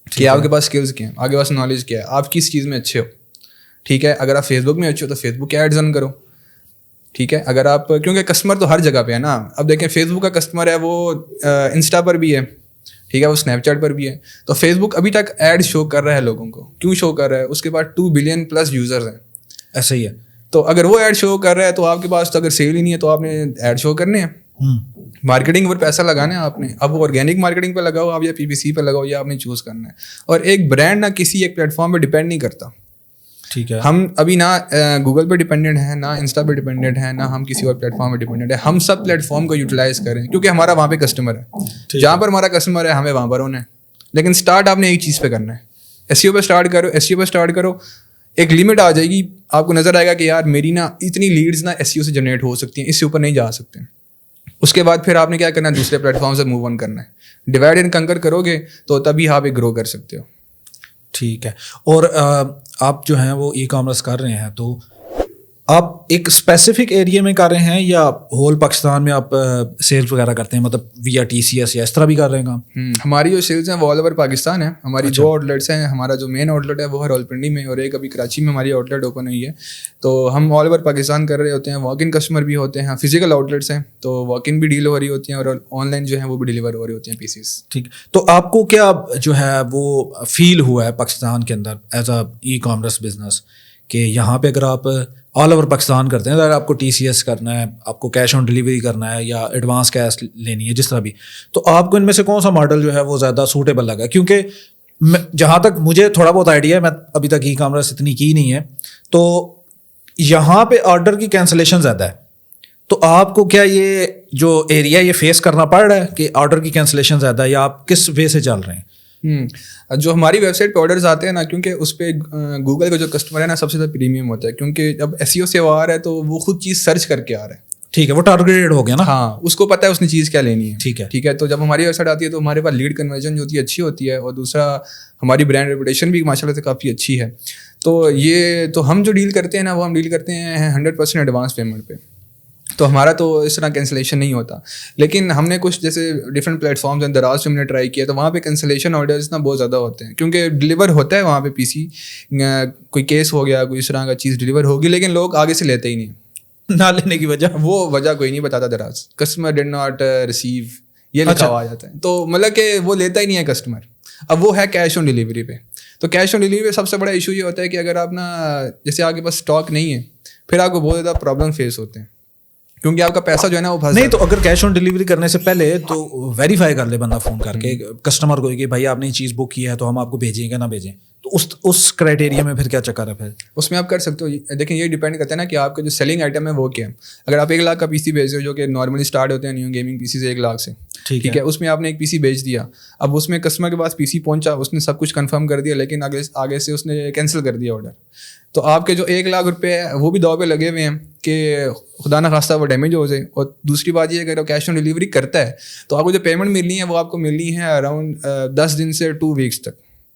کہ آپ کے پاس اسکلز کیا ہیں, آپ کے پاس نالج کیا ہے, آپ کس چیز میں اچھے ہو. ٹھیک ہے, اگر آپ فیس بک میں اچھے ہو تو فیس بک کے ایڈز رن کرو. ٹھیک ہے, اگر آپ, کیونکہ کسٹمر تو ہر جگہ پہ ہے نا. اب دیکھیں فیس بک کا کسٹمر ہے وہ انسٹا پر بھی ہے, ٹھیک ہے, وہ اسنیپ چیٹ پر بھی ہے. تو فیس بک ابھی تک ایڈ شو کر رہا ہے لوگوں کو. کیوں شو کر رہا ہے؟ اس کے پاس 2 بلین پلس یوزرز ہیں. ایسا ہی ہے. تو اگر وہ ایڈ شو کر رہا ہے تو آپ کے پاس تو اگر سیل ہی نہیں ہے تو آپ نے ایڈ شو کرنے ہیں. مارکیٹنگ پر پیسہ لگانا ہے آپ نے. اب وہ آرگینک مارکیٹنگ پہ لگاؤ آپ یا PPC پہ لگاؤ, یا آپ نے چوز کرنا ہے. اور ایک برانڈ نہ کسی ایک پلیٹ فارم پہ ڈپینڈ نہیں کرتا. ٹھیک ہے, ہم ہم ابھی نہ گوگل پہ ڈپینڈنٹ ہیں, نہ انسٹا پہ ڈپینڈنٹ ہیں, نہ ہم کسی اور پلیٹ فارم پہ ڈپینڈنٹ ہیں. ہم سب پلیٹ فارم کو یوٹیلائز کریں کیونکہ ہمارا وہاں پہ کسٹمر ہے. جہاں پر ہمارا کسٹمر ہے ہمیں وہاں پر ہونا ہے. لیکن اسٹارٹ آپ نے ایک چیز پہ کرنا ہے. SEO پہ اسٹارٹ کرو. SEO پہ اسٹارٹ کرو, ایک لمٹ آ جائے گی, آپ کو نظر آئے گا کہ یار میری نا اتنی لیڈز نا SEO سے جنریٹ ہو سکتی ہیں, اس سے اوپر نہیں جا سکتے. اس کے بعد پھر آپ نے کیا کرنا ہے, دوسرے پلیٹ فارم سے موو آن کرنا ہے. ڈیوائڈ اینڈ کنکر کرو گے تو تبھی آپ ایک گرو کر سکتے ہو. ٹھیک ہے. اور آپ جو ہیں وہ ای کامرس کر رہے ہیں تو آپ ایک اسپیسیفک ایریا میں کر رہے ہیں یا ہول پاکستان میں آپ سیلز وغیرہ کرتے ہیں, مطلب ویا TCS یا اس طرح بھی کر رہے ہیں کام؟ ہماری جو سیلز ہیں وہ آل اوور پاکستان ہے. ہماری 2 آؤٹ لیٹس ہیں. ہمارا جو مین آؤٹ لیٹ ہے وہ ہے راولپنڈی میں, اور ایک ابھی کراچی میں ہماری آؤٹ لیٹ اوپن ہوئی ہے. تو ہم آل اوور پاکستان کر رہے ہوتے ہیں. واک ان کسٹمر بھی ہوتے ہیں, فزیکل آؤٹ لیٹس ہیں تو واک ان بھی ڈیل ہو رہی ہوتی ہیں, اور آن لائن جو ہیں وہ بھی ڈیلیور ہو رہے ہوتے ہیں پیسز. ٹھیک, تو آپ کو کیا جو ہے وہ فیل ہوا ہے پاکستان کے اندر as a e commerce business کہ یہاں پہ اگر آپ آل اوور پاکستان کرتے ہیں, اگر آپ کو TCS کرنا ہے, آپ کو کیش آن ڈلیوری کرنا ہے یا ایڈوانس کیش لینی ہے, جس طرح بھی, تو آپ کو ان میں سے کون سا ماڈل جو ہے وہ زیادہ سوٹیبل لگا؟ کیونکہ جہاں تک مجھے تھوڑا بہت آئیڈیا ہے, میں ابھی تک ای کامرس اتنی کی نہیں ہے, تو یہاں پہ آرڈر کی کینسلیشن زیادہ ہے. تو آپ کو کیا یہ جو ایریا یہ فیس کرنا پڑ رہا ہے کہ آرڈر کی کینسلیشن زیادہ ہے, یا آپ کس وے سے چل رہے ہیں؟ جو ہماری ویب سائٹ پہ آرڈرز آتے ہیں نا, کیونکہ اس پہ گوگل کا جو کسٹمر ہے نا سب سے زیادہ پریمیم ہوتا ہے, کیونکہ جب SEO سے وہ آ رہا ہے تو وہ خود چیز سرچ کر کے آ رہا ہے. ٹھیک ہے, وہ ٹارگیٹڈ ہو گیا نا. ہاں, اس کو پتہ ہے اس نے چیز کیا لینی ہے. ٹھیک ہے, ٹھیک ہے. تو جب ہماری ویب سائٹ آتی ہے تو ہمارے پاس لیڈ کنورژن جو ہوتی ہے اچھی ہوتی ہے, اور دوسرا ہماری برانڈ ریپوٹیشن بھی ماشاء اللہ سے کافی اچھی ہے. تو یہ تو ہم جو ڈیل کرتے ہیں نا وہ ہم ڈیل کرتے ہیں 100% ایڈوانس پیمنٹ پہ. تو ہمارا تو اس طرح کینسلیشن نہیں ہوتا. لیکن ہم نے کچھ جیسے ڈفرینٹ پلیٹ فارمز ہیں, دراز سے ہم نے ٹرائی کیا, تو وہاں پہ کینسلیشن آرڈرز نا بہت زیادہ ہوتے ہیں, کیونکہ ڈلیور ہوتا ہے وہاں پہ PC, کوئی کیس ہو گیا, کوئی اس طرح کا چیز ڈلیور ہوگی, لیکن لوگ آگے سے لیتے ہی نہیں. نہ لینے کی وجہ وہ وجہ کوئی نہیں بتاتا دراز. کسٹمر ڈڈ ناٹ ریسیو یہ لکھا ہوا آ جاتا ہے. تو مطلب کہ وہ لیتا ہی نہیں ہے کسٹمر. اب وہ ہے کیش آن ڈلیوری پہ. تو کیش آن ڈلیوری پہ سب سے بڑا ایشو یہ ہوتا ہے کہ اگر آپ نا جیسے آپ کے پاس اسٹاک نہیں ہے پھر آپ کو بہت زیادہ پرابلم فیس ہوتے ہیں کیونکہ آپ کا پیسہ جو ہے نا وہ پھنس نہیں. تو اگر کیش آن ڈلیوری کرنے سے پہلے تو ویریفائی کر لے بندہ فون کر کے کسٹمر کو کہ بھائی آپ نے یہ چیز بک کی ہے تو ہم آپ کو بھیجیں کہ نہ بھیجیں. تو اس کرائٹیریا میں پھر کیا چکر ہے؟ پھر اس میں آپ کر سکتے ہو. دیکھیں یہ ڈیپینڈ کرتا ہے نا کہ آپ کا جو سیلنگ آئٹم ہے وہ کیا ہے. اگر آپ 1 لاکھ کا پی سی بھیج رہے ہو جو کہ نارملی اسٹارٹ ہوتے ہیں نیو گیمنگ پی سی سے 1 لاکھ سے, ٹھیک ہے, اس میں آپ نے ایک پی سی بھیج دیا. اب اس میں کسٹمر کے پاس پی سی پہنچا, اس نے سب کچھ کنفرم کر دیا, لیکن آگے سے اس نے کینسل کر دیا آرڈر. تو آپ کے جو 1 لاکھ روپے ہے وہ بھی داؤ پہ لگے ہوئے ہیں کہ خدا نہ خواستہ وہ ڈیمیج ہو جائے. اور دوسری بات یہ اگر وہ کیش آن ڈلیوری کرتا ہے تو آپ کو جو پیمنٹ ملنی ہے وہ آپ کو ملنی ہے اراؤنڈ 10 دن سے 2 ویکس تک.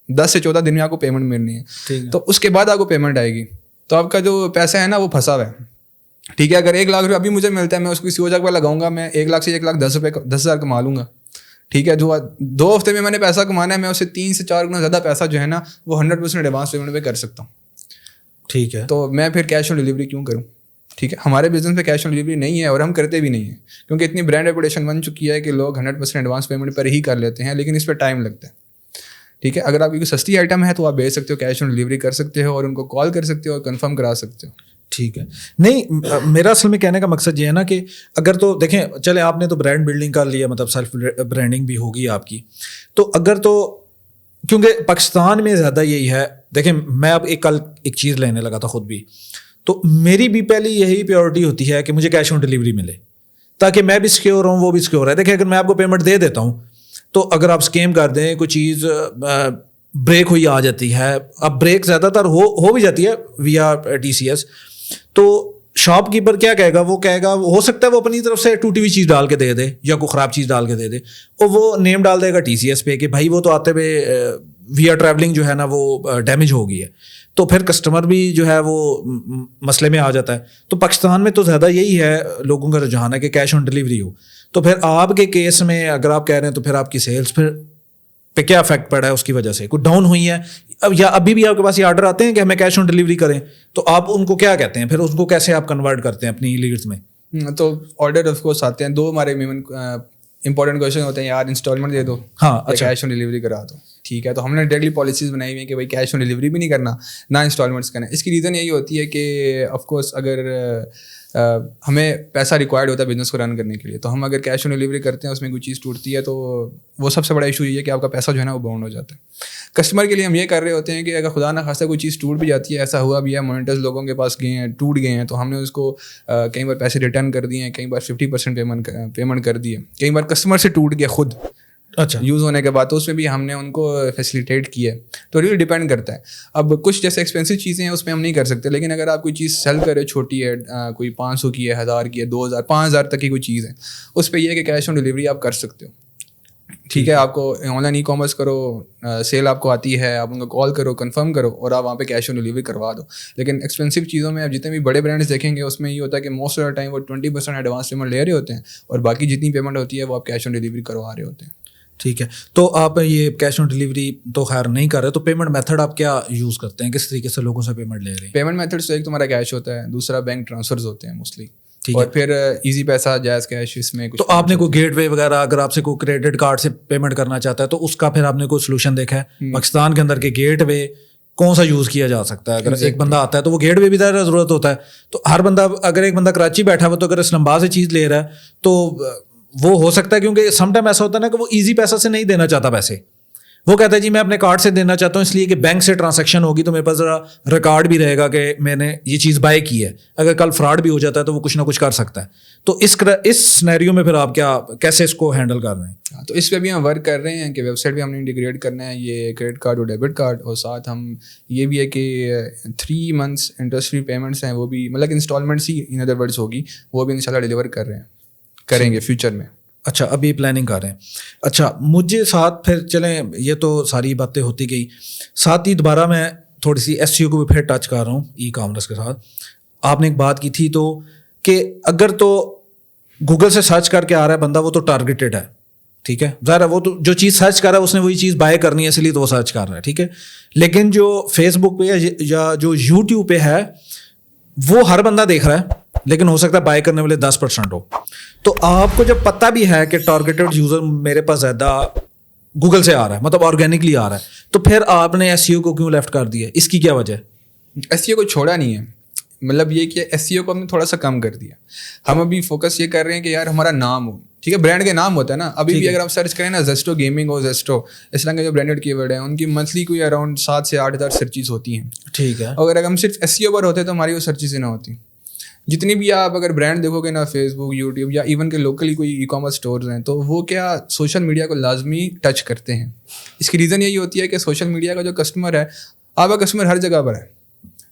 10 سے 14 دن میں آپ کو پیمنٹ ملنی ہے. تو اس کے بعد آپ کو پیمنٹ آئے گی. تو آپ کا جو پیسہ ہے نا وہ پھنسا ہوا ہے, ٹھیک ہے. اگر 1 لاکھ روپے ابھی مجھے ملتا ہے میں اس کو کسی اور جگہ پہ لگاؤں گا, میں 1 لاکھ سے 1,10,000 کما لوں گا, ٹھیک ہے. جو 2 ہفتے میں میں نے پیسہ کمانا ہے میں اسے 3 سے 4 گنا زیادہ پیسہ جو ہے نا وہ 100% ایڈوانس پیمنٹ پہ کر سکتا ہوں, ٹھیک ہے. تو میں پھر کیش آن ڈلیوری کیوں کروں؟ ٹھیک ہے, ہمارے بزنس پہ کیش آن ڈلیوری نہیں ہے اور ہم کرتے بھی نہیں ہیں کیونکہ اتنی برانڈ ریپوٹیشن بن چکی ہے کہ لوگ 100% ایڈوانس پیمنٹ پر ہی کر لیتے ہیں, لیکن اس پہ ٹائم لگتا ہے. ٹھیک ہے, اگر آپ کی سستی آئٹم ہے تو آپ بھیج سکتے ہو, کیش آن ڈلیوری کر سکتے ہو اور ان کو کال کر سکتے ہو اور کنفرم کرا سکتے ہو. ٹھیک ہے. نہیں, میرا اصل میں کہنے کا مقصد یہ ہے نا کہ اگر تو دیکھیں چلے آپ نے تو برانڈ بلڈنگ کر لیا, مطلب سیلف برانڈنگ بھی ہوگی آپ کی, تو اگر تو کیونکہ پاکستان میں زیادہ یہی ہے. دیکھیں میں اب کل ایک چیز لینے لگا تھا خود بھی, تو میری بھی پہلی یہی پیورٹی ہوتی ہے کہ مجھے کیش آن ڈلیوری ملے تاکہ میں بھی سکیور ہوں وہ بھی سکیور ہے. دیکھیں اگر میں آپ کو پیمنٹ دے دیتا ہوں تو اگر آپ اسکیم کر دیں, کوئی چیز بریک ہوئی آ جاتی ہے, اب بریک زیادہ تر ہو بھی جاتی ہے ویا TCS, تو شاپ کیپر کیا کہے گا, وہ کہے گا ہو سکتا ہے وہ اپنی طرف سے ٹوٹی ہوئی چیز ڈال کے دے دے یا کوئی خراب چیز ڈال کے دے دے, اور وہ نیم ڈال دے گا TCS پہ کہ بھائی وہ تو آتے ہوئے ویا ٹریولنگ جو ہے نا وہ ڈیمیج ہو گئی ہے. تو پھر کسٹمر بھی جو ہے وہ مسئلے میں آ جاتا ہے. تو پاکستان میں تو زیادہ یہی ہے لوگوں کا رجحان ہے کہ کیش آن ڈلیوری ہو. تو پھر آپ کے کیس میں اگر آپ کہہ رہے ہیں تو پھر آپ کی سیلس پہ کیا افیکٹ پڑا ہے اس کی وجہ سے, کوئی ڈاؤن ہوئی ہے یا ابھی بھی آپ کے پاس یہ آرڈر آتے ہیں کہ ہمیں کیش آن ڈلیوری کریں, تو آپ ان کو کیا کہتے ہیں, پھر اس کو کیسے آپ کنورٹ کرتے ہیں اپنی لیڈس میں؟ تو آرڈر آف کورس آتے ہیں. 2 ہمارے امپورٹنٹ کویشچن ہوتے ہیں, یار انسٹالمنٹ دے دو, ہاں کیش آن ڈلیوری کرا دو, ٹھیک ہے. تو ہم نے ڈائریکٹلی پالیسیز بنائی ہوئی ہیں کہ بھائی کیش آن ڈلیوری بھی نہیں کرنا, نہ انسٹالمنٹس کرنا. اس کی ریزن یہی ہوتی ہے کہ آف کورس اگر ہمیں پیسہ ریکوائرڈ ہوتا ہے بزنس کو رن کرنے کے لیے, تو ہم اگر کیش آن ڈلیوری کرتے ہیں اس میں کوئی چیز ٹوٹتی ہے تو وہ سب سے بڑا ایشو یہ ہے کہ آپ کا پیسہ جو ہے نا وہ باؤنڈ ہو جاتا ہے. کسٹمر کے لیے ہم یہ کر رہے ہوتے ہیں کہ اگر خدا نہ خاصہ کوئی چیز ٹوٹ بھی جاتی ہے, ایسا ہوا بھی ہے مانیٹرز لوگوں کے پاس گئے ہیں ٹوٹ گئے ہیں, تو ہم نے اس کو کئی بار پیسے ریٹرن کر دیے ہیں, کئی بار 50% پیمنٹ کر دی ہے, کئی بار کسٹمر سے ٹوٹ گیا خود اچھا یوز ہونے کے بعد, تو اس میں بھی ہم نے ان کو فیسیلیٹیٹ کیا ہے. تو ریلی ڈیپینڈ کرتا ہے. اب کچھ جیسے ایکسپینسو چیزیں ہیں اس میں ہم نہیں کر سکتے, لیکن اگر آپ کوئی چیز سیل کرے چھوٹی ہے, کوئی 500 کی ہے, 1000 کی ہے, 2000 5000 تک کی کوئی چیز ہے, اس پہ یہ ہے کہ کیش آن ڈلیوری آپ کر سکتے ہو. ٹھیک ہے, آپ کو آن لائن ای کامرس کرو, سیل آپ کو آتی ہے, آپ ان کو کال کرو, کنفرم کرو اور آپ وہاں پہ کیش آن ڈلیوری کروا دو. لیکن ایکسپینسو چیزوں میں آپ جتنے بھی بڑے برانڈس دیکھیں گے اس میں یہ ہوتا ہے کہ موسٹ آف دا ٹائم وہ 20% ایڈوانس پیمنٹ لے رہے ہوتے ہیں اور باقی جتنی پیمنٹ ہوتی ہے وہ آپ کیش آن ڈلیوری کروا رہے ہوتے ہیں. ٹھیک ہے. تو آپ یہ کیش آن ڈلیوری تو خیر نہیں کر رہے, تو پیمنٹ میتھڈ آپ کیا یوز کرتے ہیں, کس طریقے سے لوگوں سے پیمنٹ لے رہے ہیں؟ پیمنٹ میتھڈ سے ایک تمہارا کیش ہوتا ہے, دوسرا بینک ٹرانسفرز ہوتے ہیں موسٹلی, اور پھر ایزی پیسہ, جائز کیش, اس میں کچھ. تو آپ نے کوئی گیٹ وے وغیرہ اگر آپ سے کوئی کریڈٹ کارڈ سے پیمنٹ کرنا چاہتا ہے تو اس کا پھر آپ نے کوئی سولوشن دیکھا ہے پاکستان کے اندر کہ گیٹ وے کون سا یوز کیا جا سکتا ہے؟ اگر ایک بندہ آتا ہے تو وہ گیٹ وے بھی ضرورت ہوتا ہے, تو ہر بندہ اگر ایک بندہ کراچی بیٹھا ہوا تو اگر اسلام آباد سے چیز لے رہا ہے تو وہ ہو سکتا ہے, کیونکہ سم ٹائم ایسا ہوتا ہے نا کہ وہ ایزی پیسہ سے نہیں دینا چاہتا پیسے, وہ کہتا ہے جی میں اپنے کارڈ سے دینا چاہتا ہوں اس لیے کہ بینک سے ٹرانزیکشن ہوگی تو میرے پاس ذرا ریکارڈ بھی رہے گا کہ میں نے یہ چیز بائی کی ہے, اگر کل فراڈ بھی ہو جاتا ہے تو وہ کچھ نہ کچھ کر سکتا ہے. تو اس سینیریو میں پھر آپ کیسے اس کو ہینڈل کر رہے ہیں؟ تو اس پہ بھی ہم ورک کر رہے ہیں کہ ویب سائٹ بھی ہم نے انٹیگریٹ کرنا ہے یہ کریڈٹ کارڈ اور ڈیبٹ کارڈ, اور ساتھ ہم یہ بھی ہے کہ 3 months انٹرسٹ فری پیمنٹس ہیں وہ بھی مطلب instalments he in other words ہوگی, وہ بھی انشاءاللہ ڈیلیور کریں گے فیوچر میں. اچھا, ابھی پلاننگ کر رہے ہیں. اچھا, مجھے ساتھ پھر چلیں, یہ تو ساری باتیں ہوتی گئی, ساتھ ہی دوبارہ میں تھوڑی سی SEO کو بھی پھر ٹچ کر رہا ہوں ای کامرس کے ساتھ. آپ نے ایک بات کی تھی تو کہ اگر تو گوگل سے سرچ کر کے آ رہا ہے بندہ وہ تو ٹارگیٹڈ ہے, ٹھیک ہے, ظاہر ہے وہ تو جو چیز سرچ کر رہا ہے اس نے وہی چیز بائی کرنی ہے اس لیے تو وہ سرچ کر رہا ہے, ٹھیک ہے. لیکن جو فیس بک پہ یا جو یوٹیوب پہ ہے وہ ہر بندہ دیکھ رہا ہے لیکن ہو سکتا ہے بائی کرنے والے 10% ہو. تو آپ کو جب پتہ بھی ہے کہ ٹارگیٹڈ یوزر میرے پاس زیادہ گوگل سے آ رہا ہے, مطلب آرگینکلی آ رہا ہے, تو پھر آپ نے ایس ای او کو کیوں لیفٹ کر دیا؟ اس کی کیا وجہ ہے؟ ایس ای او کو چھوڑا نہیں ہے, مطلب یہ کہ ایس ای او کو ہم نے تھوڑا سا کم کر دیا. ہم ابھی فوکس یہ کر رہے ہیں کہ یار ہمارا نام ہو, ٹھیک ہے, برانڈ کے نام ہوتا ہے نا. ابھی بھی اگر آپ سرچ کریں نا زیسٹو گیمنگ ہو, زیسٹو اس طرح کے جو برانڈیڈ کی ورڈ ہیں ان کی منتھلی کوئی اراؤنڈ 7 سے 8 ہزار سرچز ہوتی ہیں, ٹھیک ہے. اگر ہم صرف ایس ای او پر ہوتے تو ہماری وہ سرچز ہی نہ ہوتی. جتنی بھی آپ اگر برانڈ دیکھو گے نا, فیس بک, یوٹیوب یا ایون کے لوکلی کوئی ای کامرس اسٹورز ہیں, تو وہ کیا سوشل میڈیا کو لازمی ٹچ کرتے ہیں. اس کی ریزن یہی ہوتی ہے کہ سوشل میڈیا کا جو کسٹمر ہے, آپ کا کسٹمر ہر جگہ پر ہے,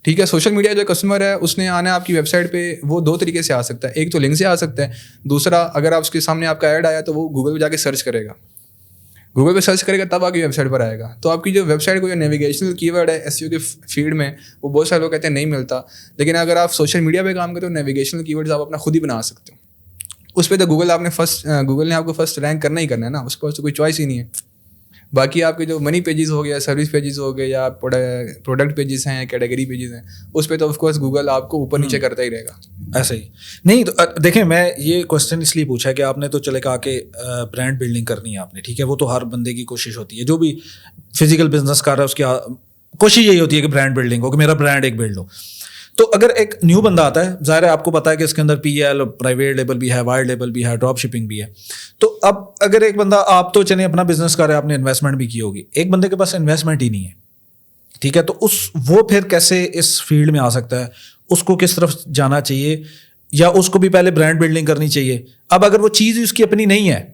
ٹھیک ہے. سوشل میڈیا جو کسٹمر ہے اس نے آنا ہے آپ کی ویب سائٹ پہ, وہ 2 طریقے سے آ سکتا ہے. ایک تو لنک سے آ سکتا ہے, دوسرا اگر آپ اس کے سامنے آپ کا ایڈ آیا تو وہ گوگل پہ جا کے سرچ کرے گا, گوگل پہ سرچ کرے گا تب آپ کی ویب سائٹ پر آئے گا. تو آپ کی جو ویب سائٹ کو جو نیویگیشنل کی ورڈ ہے ایس ای او کے فیڈ میں, وہ بہت سارے لوگ کہتے ہیں نہیں ملتا, لیکن اگر آپ سوشل میڈیا پہ کام کرتے ہو نیویگیشنل کی ورڈز آپ اپنا خود ہی بنا سکتے ہو. اس پہ تو گوگل نے آپ کو فرسٹ رینک کرنا ہی کرنا ہے نا, اس کے پاس تو کوئی چوائس ہی نہیں ہے. باقی آپ کے جو منی پیجز ہو گیا, سروس پیجز ہو گئے, یا پروڈکٹ پیجز ہیں, کیٹیگری پیجز ہیں, اس پہ تو آف کورس گوگل آپ کو اوپر نیچے کرتا ہی رہے گا. ایسا ہی نہیں. تو دیکھیں میں یہ کوشچن اس لیے پوچھا کہ آپ نے تو چلے کہا کہ برانڈ بلڈنگ کرنی ہے آپ نے, ٹھیک ہے, وہ تو ہر بندے کی کوشش ہوتی ہے, جو بھی فزیکل بزنس کر رہا ہے اس کی کوشش یہی ہوتی ہے کہ برانڈ بلڈنگ ہو, کہ میرا برانڈ ایک بلڈ ہو. تو اگر ایک نیو بندہ آتا ہے, ظاہر ہے آپ کو پتا ہے کہ اس کے اندر پی ایل, پرائیویٹ لیبل بھی ہے, وائڈ لیبل بھی ہے, ڈراپ شپنگ بھی ہے. تو اب اگر ایک بندہ, آپ تو چلیں اپنا بزنس کر رہے ہیں, آپ نے انویسٹمنٹ بھی کی ہوگی, ایک بندے کے پاس انویسٹمنٹ ہی نہیں ہے, ٹھیک ہے, تو وہ پھر کیسے اس فیلڈ میں آ سکتا ہے؟ اس کو کس طرف جانا چاہیے, یا اس کو بھی پہلے برانڈ بلڈنگ کرنی چاہیے؟ اب اگر وہ چیز اس کی اپنی نہیں ہے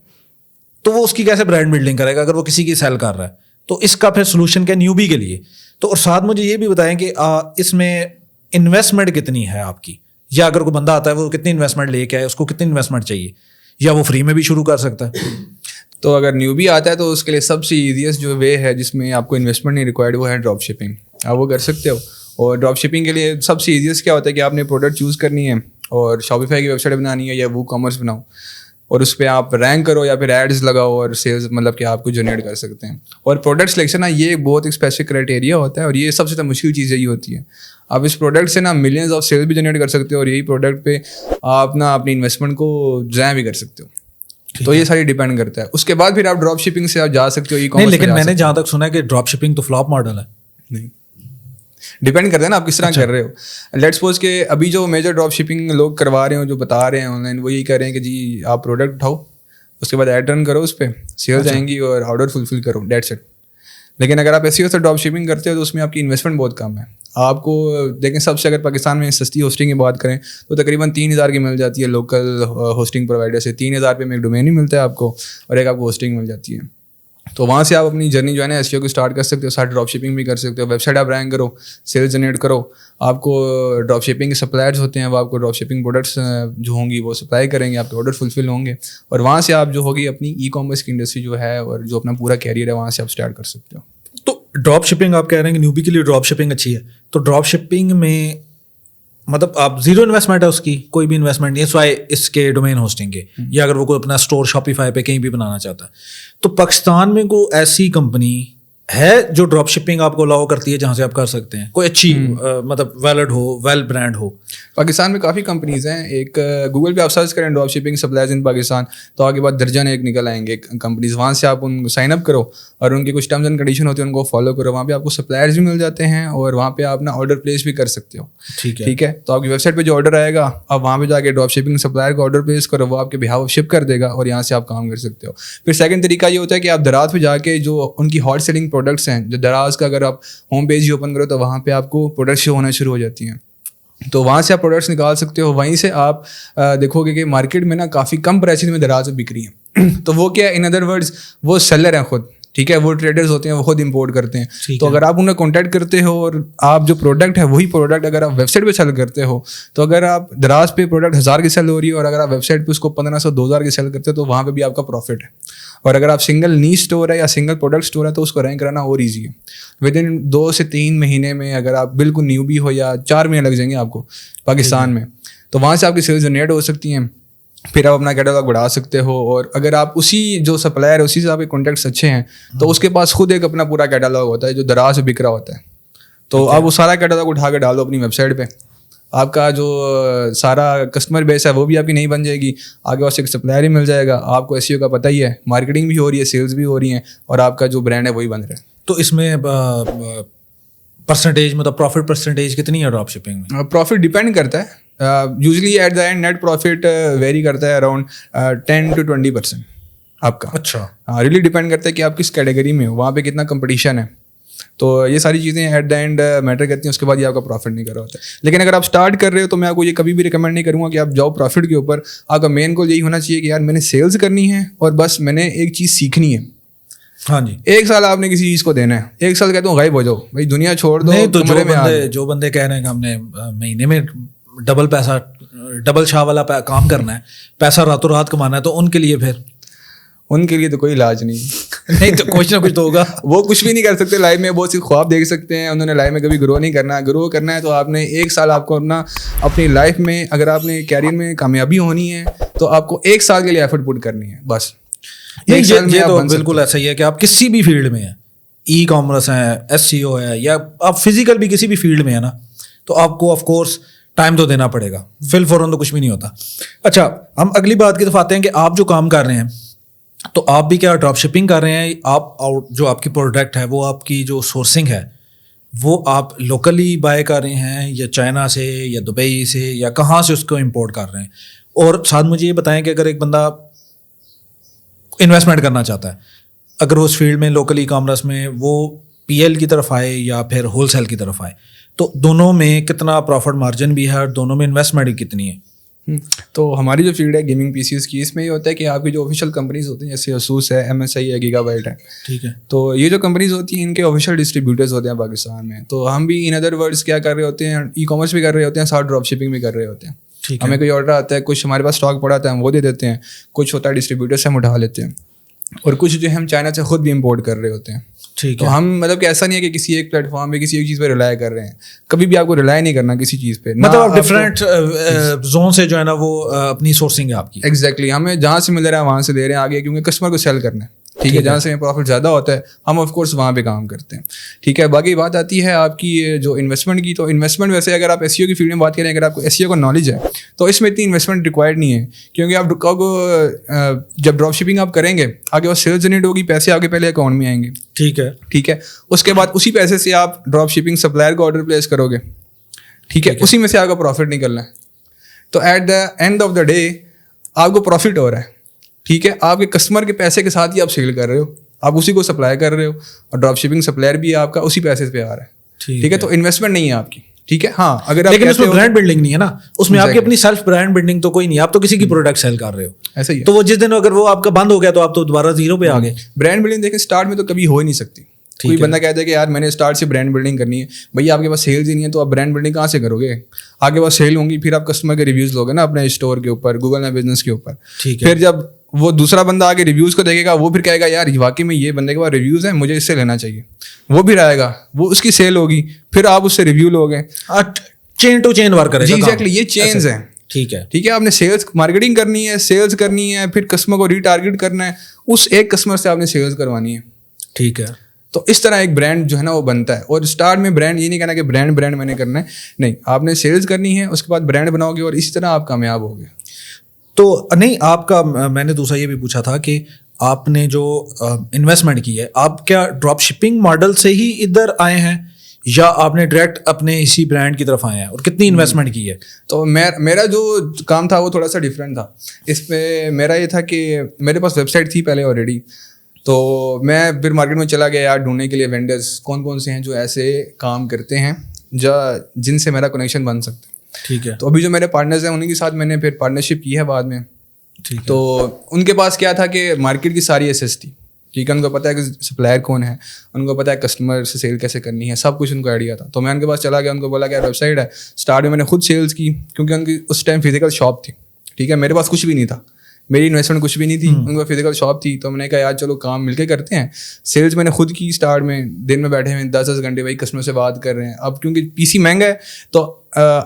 تو وہ اس کی کیسے برانڈ بلڈنگ کرے گا اگر وہ کسی کی سیل کر رہا ہے؟ تو اس کا پھر سولوشن کیا نیوبی کے لیے؟ تو اور ساتھ مجھے یہ بھی بتائیں کہ اس میں انویسٹمنٹ کتنی ہے آپ کی, یا اگر کوئی بندہ آتا ہے وہ کتنی انویسٹمنٹ لے کے آئے, اس کو کتنی انویسٹمنٹ چاہیے, یا وہ فری میں بھی شروع کر سکتا ہے؟ تو اگر نیوبی آتا ہے تو اس کے لیے سب سے ایزیسٹ جو وے ہے جس میں آپ کو انویسٹمنٹ نہیں ریکوائرڈ, وہ ہے ڈراپ شپنگ. آپ وہ کر سکتے ہو. اور ڈراپ شپنگ کے لیے سب سے ایزیسٹ کیا ہوتا ہے کہ آپ نے پروڈکٹ چوز کرنی ہے اور شاپیفائی کی ویب سائٹ بنانی ہے یا وو کامرس بناؤ, اور اس پہ آپ رینک کرو یا پھر ایڈز لگاؤ اور سیلز مطلب کہ آپ کو جنریٹ کر سکتے ہیں. اور پروڈکٹ سلیکشن نا یہ بہت ایک اسپیسیفک کرائٹیریا ہوتا ہے, اور یہ سب سے مشکل چیز یہی ہوتی ہے. آپ اس پروڈکٹ سے نا ملینز آف سیلز بھی جنریٹ کر سکتے ہو, اور یہی پروڈکٹ پہ آپ نا اپنی انویسٹمنٹ کو ضائع بھی کر سکتے ہو. تو یہ ساری ڈیپینڈ کرتا ہے. اس کے بعد پھر آپ ڈراپ شپنگ سے آپ جا سکتے ہو, ای کامرس. لیکن میں نے جہاں تک سنا ہے کہ ڈراپ شپنگ تو فلاپ ماڈل ہے. نہیں, ڈیپینڈ کرتا ہے نا آپ کس طرح کر رہے ہو. لیٹ سپوز کہ ابھی جو میجر ڈراپ شپنگ لوگ کروا رہے ہیں, جو بتا رہے ہیں آن لائن, وہ یہی کہہ رہے ہیں کہ جی آپ پروڈکٹ اٹھاؤ, اس کے بعد ایڈ رن کرو, اس پہ سیلز آئیں گی اور آرڈر فلفل کرو, دیٹس اٹ. لیکن اگر آپ ایسی سے ڈراپ شپنگ کرتے ہو تو اس میں آپ کی انویسٹمنٹ بہت کم ہے. آپ کو دیکھیں سب سے اگر پاکستان میں سستی ہوسٹنگ کی بات کریں تو تقریباً 3,000 کی مل جاتی ہے لوکل ہوسٹنگ پرووائڈر سے. 3,000 میں ایک ڈومین ہی ملتا ہے آپ کو, اور ایک آپ کو ہوسٹنگ مل جاتی ہے. تو وہاں سے آپ اپنی جرنی جو ہے نا ایس ای او کو اسٹارٹ کر سکتے ہو. ساتھ ڈراپ شپنگ بھی کر سکتے ہو. ویب سائٹ آپ رینک کرو, سیلز جنریٹ کرو. آپ کو ڈراپ شپنگ کے سپلائرز ہوتے ہیں, وہ آپ کو ڈراپ شپنگ پروڈکٹس جو ہوں گی وہ سپلائی کریں گے, آپ کے آرڈر فلفل ہوں گے, اور وہاں سے آپ جو ہوگی اپنی ای کامرس کی انڈسٹری جو ہے اور جو اپنا پورا کیریئر ہے وہاں سے آپ اسٹارٹ کر سکتے ہو. تو ڈراپ شپنگ آپ کہہ رہے ہیں کہ نیوبی کے لیے ڈراپ شپنگ اچھی ہے, تو ڈراپ شپنگ میں مطلب آپ زیرو انویسٹمنٹ ہے, اس کی کوئی بھی انویسٹمنٹ نہیں ہے سوائے اس کے ڈومین ہوسٹنگ کے, یا اگر وہ کوئی اپنا اسٹور شاپیفائی پہ کہیں بھی بنانا چاہتا ہے. تو پاکستان میں کوئی ایسی کمپنی ہے جو ڈراپ شپنگ آپ کو الاؤ کرتی ہے جہاں سے آپ کر سکتے ہیں, کوئی اچھی مطلب ویلڈ ہو, ویل برانڈ ہو؟ پاکستان میں کافی کمپنیز ہیں. ایک گوگل پہ آپ سرچ کریں ڈراپ شپنگ سپلائرز ان پاکستان, تو آگے بعد درجن ایک نکل آئیں گے کمپنیز. وہاں سے آپ ان کو سائن اپ کرو اور ان کی کچھ ٹرمز اینڈ کنڈیشن ہوتی ہیں ان کو فالو کرو. وہاں پہ آپ کو سپلائرز بھی مل جاتے ہیں, اور وہاں پہ آپ نا آرڈر پلیس بھی کر سکتے ہو. ٹھیک ہے, تو آپ کی ویب سائٹ پہ جو آرڈر آئے گا آپ وہاں پہ جا کے ڈراپ شپنگ سپلائر کو آرڈر پلیس کرو, وہ آپ کے بہاف شپ کر دے گا, اور یہاں سے آپ کام کر سکتے ہو. پھر سیکنڈ طریقہ یہ ہوتا ہے کہ آپ دراز پہ جا کے جو ان کی ہاٹ سیلنگ پروڈکٹس ہیں, جو دراز کا اگر آپ ہوم پیج ہی اوپن کرو تو وہاں پہ آپ کو پروڈکٹس شو ہونا شروع ہو جاتی ہیں, تو وہاں سے آپ پروڈکٹس نکال سکتے ہو. وہیں سے آپ دیکھو گے کہ مارکیٹ میں نا کافی کم پرائسز میں دراز بک رہی ہیں. تو وہ کیا, ان ادر ورڈز وہ سیلر ہیں خود, ٹھیک ہے, وہ ٹریڈرز ہوتے ہیں, وہ خود امپورٹ کرتے ہیں. تو اگر آپ انہیں کانٹیکٹ کرتے ہو اور آپ جو پروڈکٹ ہے وہی پروڈکٹ اگر آپ ویب سائٹ پہ سیل کرتے ہو, تو اگر آپ دراز پہ پروڈکٹ 1,000 کی سیل ہو رہی ہے اور اگر آپ ویب سائٹ پہ اس کو 1,500 2,000 کی سیل کرتے ہو, تو وہاں پہ بھی آپ کا پروفٹ ہے. اور اگر آپ سنگل نیش اسٹور ہے یا سنگل پروڈکٹ اسٹور ہے تو اس کو رینک کرانا اور ایزی ہے. ود ان 2 سے 3 مہینے میں اگر آپ بالکل نیو بھی ہو, یا 4 مہینے لگ جائیں گے آپ کو پاکستان میں, تو وہاں سے آپ کی سیلز جنریٹ ہو سکتی ہیں. پھر آپ اپنا کیٹالاگ بڑھا سکتے ہو, اور اگر آپ اسی جو سپلائر اسی سے آپ کے کانٹیکٹس اچھے ہیں تو اس کے پاس خود ایک اپنا پورا کیٹالاگ ہوتا ہے جو دراز سے بک رہا ہوتا ہے. تو آپ وہ سارا کیٹالاگ اٹھا کے ڈالو اپنی ویب سائٹ پہ, آپ کا جو سارا کسٹمر بیس ہے وہ بھی آپ کی نہیں بن جائے گی, آگے واسطے ایک سپلائر ہی مل جائے گا. آپ کو SEO کا پتہ ہی ہے, مارکیٹنگ بھی ہو رہی ہے, سیلز بھی ہو رہی ہیں, اور آپ کا جو برانڈ ہے وہی بن رہا ہے. تو اس میں پرسنٹیج مطلب پروفٹ پرسنٹیج کتنی ہے ڈراپ شپنگ میں؟ پروفٹ ڈپینڈ کرتا ہے, usually at the end net profit vary کرتا ہے اراؤنڈ 10 to 20% آپ کا. اچھا, ریلی ڈپینڈ کرتا ہے کہ آپ کس کیٹیگری میں ہو, وہاں پہ کتنا کمپٹیشن ہے. تو یہ ساری چیزیں ایٹ دا اینڈ میٹر کرتی ہیں, اس کے بعد یہ آپ کا پروفٹ نہیں کر رہا ہوتا ہے. لیکن اگر آپ اسٹارٹ کر رہے ہو تو میں آپ کو یہ کبھی بھی ریکمینڈ نہیں کروں گا کہ آپ جاؤ پروفٹ کے اوپر. آپ کا مین گول یہی ہونا چاہیے کہ یار میں نے سیلز کرنی ہے اور بس میں نے ایک چیز سیکھنی ہے. ہاں جی, 1 سال آپ نے کسی چیز کو دینا ہے, 1 سال کہتا ہوں غائب ہو جاؤ بھائی, دنیا چھوڑ دو. نہیں تو جو بندے کہہ رہے ہیں کہ ہم نے مہینے میں ڈبل شاہ والا کام کرنا ہے, پیسہ راتوں رات کمانا ہے, تو ان کے لیے پھر ان کے لیے تو کوئی علاج نہیں. نہیں تو کچھ نہ کچھ تو ہوگا. وہ کچھ بھی نہیں کر سکتے لائف میں, بہت سی خواب دیکھ سکتے ہیں, انہوں نے لائف میں کبھی گرو نہیں کرنا. گرو کرنا ہے تو آپ نے 1 سال آپ کو اپنی لائف میں, اگر آپ نے کیریئر میں کامیابی ہونی ہے تو آپ کو 1 سال کے لیے ایفرٹ پٹ کرنی ہے بس. یہ تو بالکل ایسا ہی ہے کہ آپ کسی بھی فیلڈ میں ہیں, ای کامرس ہے, SEO ہے, یا آپ فزیکل بھی کسی بھی فیلڈ میں ہیں نا, تو آپ کو آف کورس ٹائم تو دینا پڑے گا, فل فوراً تو کچھ بھی نہیں ہوتا. اچھا, ہم اگلی بات کی طرف آتے ہیں کہ آپ جو کام کر رہے ہیں تو آپ بھی کیا ڈراپ شپنگ کر رہے ہیں؟ آپ جو آپ کی پروڈکٹ ہے وہ آپ کی جو سورسنگ ہے وہ آپ لوکلی بائی کر رہے ہیں یا چائنا سے یا دبئی سے یا کہاں سے اس کو امپورٹ کر رہے ہیں؟ اور ساتھ مجھے یہ بتائیں کہ اگر ایک بندہ انویسٹمنٹ کرنا چاہتا ہے, اگر وہ اس فیلڈ میں لوکل ای کامرس میں وہ PL کی طرف آئے یا پھر ہول سیل کی طرف آئے, تو دونوں میں کتنا پروفٹ مارجن بھی ہے اور دونوں میں انویسٹمنٹ کتنی ہے؟ تو ہماری جو فیلڈ ہے گیمنگ PCs کی, اس میں یہ ہوتا ہے کہ آپ کی جو آفیشیل کمپنیز ہوتی ہیں جیسے Asus ہے, MSI ہے, گیگا بائٹ ہے, ٹھیک ہے, تو یہ جو کمپنیز ہوتی ہیں ان کے آفیشیل ڈسٹریبیوٹرز ہوتے ہیں پاکستان میں. تو ہم بھی ان ادر ورڈس کیا کر رہے ہوتے ہیں, ای کامرس بھی کر رہے ہوتے ہیں, ساتھ ڈراپ شپنگ بھی کر رہے ہوتے ہیں. ہمیں کوئی آرڈر آتا ہے, کچھ ہمارے پاس اسٹاک پڑا آتا ہے ہم وہ دے دیتے ہیں, کچھ ہوتا ہے ڈسٹریبیوٹر سے ہم اٹھا لیتے ہیں, اور کچھ جو ہم چائنا سے خود بھی امپورٹ کر رہے ہوتے ہیں. ٹھیک ہے, تو ہم مطلب کہ ایسا نہیں ہے کہ کسی ایک پلیٹ فارم پہ کسی ایک چیز پہ ریلائی کر رہے ہیں. کبھی بھی آپ کو ریلائی نہیں کرنا کسی چیز پہ, مطلب آپ ڈفرینٹ زون سے جو ہے نا وہ اپنی سورسنگ ہے آپ کی. ایگزیکٹلی, ہمیں جہاں سے مل رہا ہے وہاں سے دے رہے ہیں آگے, کیونکہ کسٹمر کو سیل کرنا ہے. ٹھیک ہے, جہاں سے ہمیں پروفٹ زیادہ ہوتا ہے ہم آف کورس وہاں پہ کام کرتے ہیں. ٹھیک ہے, باقی بات آتی ہے آپ کی جو انویسٹمنٹ کی. تو انویسٹمنٹ ویسے اگر آپ SEO کی فیلڈ میں بات کریں, اگر آپ کو SEO کا نالج ہے تو اس میں اتنی انویسٹمنٹ ریکوائرڈ نہیں ہے, کیونکہ آپ جب ڈراپ شپنگ آپ کریں گے آگے وہ سیلز جنریٹ ہوگی, پیسے آپ کے پہلے اکاؤنٹ میں آئیں گے. ٹھیک ہے, ٹھیک ہے, اس کے بعد اسی پیسے سے آپ ڈراپ شپنگ سپلائر کو آرڈر پلیس کرو گے. ٹھیک ہے, اسی میں سے آپ کا پروفٹ نکلنا ہے. تو at the end of the day آپ کو پروفٹ ہو رہا ہے. ٹھیک ہے, آپ کے کسٹمر کے پیسے کے ساتھ ہی آپ سیل کر رہے ہو, آپ اسی کو سپلائی کر رہے ہو, اور ڈراپ شپنگ سپلائر بھی آپ کا اسی پیسے پہ آ رہا ہے. ٹھیک ہے, تو انویسٹمنٹ نہیں ہے آپ کی. ٹھیک ہے, ہاں اگر لیکن اس میں برانڈ بلڈنگ نہیں ہے نا, اس میں آپ کی اپنی سیلف برانڈ بلڈنگ تو کوئی نہیں, آپ تو کسی کی پروڈکٹ سیل کر رہے ہو. ایسا ہی ہے, تو وہ جس دن اگر وہ آپ کا بند ہو گیا تو آپ تو دوبارہ زیرو پہ آ گئے. برانڈ بلڈنگ دیکھیں اسٹارٹ میں تو کبھی ہو ہی نہیں سکتی. کوئی بندہ کہتا ہے کہ یار میں نے اسٹارٹ سے برانڈ بلڈنگ کرنی ہے, بھائی آپ کے پاس سیلز ہی نہیں ہے تو آپ برانڈ بلڈنگ کہاں سے کرو گے؟ آگے پاس سیل ہوں گی, پھر آپ کسٹمر کے ریویوز لوگے نا اپنے اسٹور کے اوپر, گوگل میں بزنس کے اوپر. پھر جب وہ دوسرا بندہ آگے ریویوز کو دیکھے گا, وہ پھر کہے گا یار واقعی میں یہ بندے کے پاس ریویوز ہیں, مجھے اس سے لینا چاہیے. وہ بھی آئے گا, وہ اس کی سیل ہوگی, پھر آپ اس سے review لوگے, chain to chain work کرے گا. ایگزیکٹلی, یہ چینز ہیں. ٹھیک ہے, ٹھیک ہے, آپ نے سیلس مارکیٹنگ کرنی ہے, سیلس کرنی ہے, پھر کسٹمر کو ری ٹارگیٹ کرنا ہے, اس ایک کسٹمر سے آپ نے سیلس کروانی ہے. ٹھیک ہے, تو اس طرح ایک برانڈ جو ہے نا وہ بنتا ہے. اور اسٹارٹ میں برانڈ یہ نہیں کہنا کہ برانڈ میں نے کرنا ہے, نہیں, آپ نے سیلز کرنی ہے, اس کے بعد برانڈ بناؤ گے, اور اسی طرح آپ کامیاب ہوگے. تو نہیں, آپ کا میں نے دوسرا یہ بھی پوچھا تھا کہ آپ نے جو انویسٹمنٹ کی ہے, آپ کیا ڈراپ شپنگ ماڈل سے ہی ادھر آئے ہیں یا آپ نے ڈائریکٹ اپنے اسی برانڈ کی طرف آئے ہیں, اور کتنی انویسٹمنٹ کی ہے؟ تو میرا جو کام تھا وہ تھوڑا سا ڈفرینٹ تھا. اس پہ میرا یہ تھا کہ میرے پاس ویب سائٹ تھی پہلے آلریڈی, تو میں پھر مارکیٹ میں چلا گیا یار ڈھونڈنے کے لیے وینڈرز کون کون سے ہیں جو ایسے کام کرتے ہیں جن سے میرا کنیکشن بن سکتا ہے. ٹھیک ہے, تو ابھی جو میرے پارٹنرز ہیں انہیں کے ساتھ میں نے پھر پارٹنرشپ کی ہے بعد میں. تو ان کے پاس کیا تھا کہ مارکیٹ کی ساری ایسیس تھی. ٹھیک ہے, ان کو پتہ ہے کہ سپلائر کون ہے, ان کو پتہ ہے کسٹمر سے سیل کیسے کرنی ہے, سب کچھ ان کو آئیڈیا تھا. تو میں ان کے پاس چلا گیا, ان کو بولا کہ ویب سائٹ ہے. اسٹارٹ میں نے خود سیلس کی, کیونکہ ان کی اس ٹائم فزیکل شاپ تھی. ٹھیک ہے, میرے پاس کچھ بھی نہیں تھا, میری انویسٹمنٹ کچھ بھی نہیں تھی, ان کو فزیکل شاپ تھی. تو میں نے کہا یار چلو کام مل کے کرتے ہیں. سیلس میں نے خود کی. اسٹارٹ میں دن میں بیٹھے ہوئے 10 گھنٹے وہی کسٹمر سے بات کر رہے ہیں. اب کیونکہ PC مہنگا ہے تو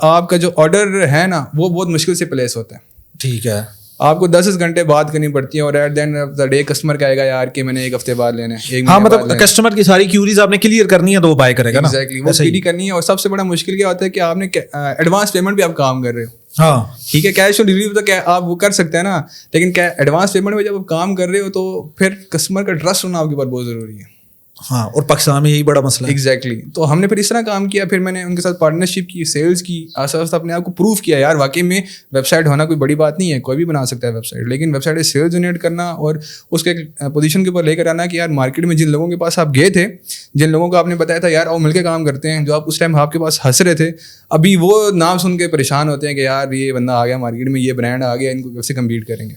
آپ کا جو آرڈر ہے نا وہ بہت مشکل سے پلیس ہوتا ہے. ٹھیک ہے, آپ کو 10 گھنٹے بات کرنی پڑتی ہے اور at the end of the day customer کہے گا یار کہ میں نے 1 ہفتے بعد لینا ہے, 1 ہاں مطلب کسٹمر کی ساری کیوریز آپ نے کلیئر کرنی ہے تو وہ بائی کرے گا نا. ایگزیکٹلی وہ کلیئر کرنی ہے. اور سب سے بڑا مشکل کیا ہوتا ہے کہ آپ نے ایڈوانس پیمنٹ بھی آپ کام کر رہے ہو. ہاں ٹھیک ہے, کیش آن ڈیلیوری تو آپ وہ کر سکتے ہیں نا, لیکن ایڈوانس پیمنٹ میں جب آپ کام کر رہے ہو تو پھر کسٹمر کا ٹرسٹ ہونا آپ کے اوپر بہت ضروری ہے. ہاں, اور پاکستان میں یہی بڑا مسئلہ ہے. ایگزیکٹلی. تو ہم نے پھر اس طرح کام کیا, پھر میں نے ان کے ساتھ پارٹنرشپ کی, سیلس کی, آہستہ آہستہ اپنے آپ کو پروف کیا یار واقعی میں ویب سائٹ ہونا کوئی بڑی بات نہیں ہے, کوئی بھی بنا سکتا ہے ویب سائٹ, لیکن ویب سائٹ سے سیلس جنریٹ کرنا اور اس کے ایک پوزیشن کے اوپر لے کر آنا کہ یار مارکیٹ میں جن لوگوں کے پاس آپ گئے تھے, جن لوگوں کو آپ نے بتایا تھا یار وہ مل کے کام کرتے ہیں, جو آپ اس ٹائم آپ کے پاس ہنس رہے تھے, ابھی وہ نام سن کے پریشان ہوتے ہیں کہ یار یہ بندہ آ گیا مارکیٹ میں, یہ برانڈ آ گیا, ان کو کیسے کمپیٹ کریں گے.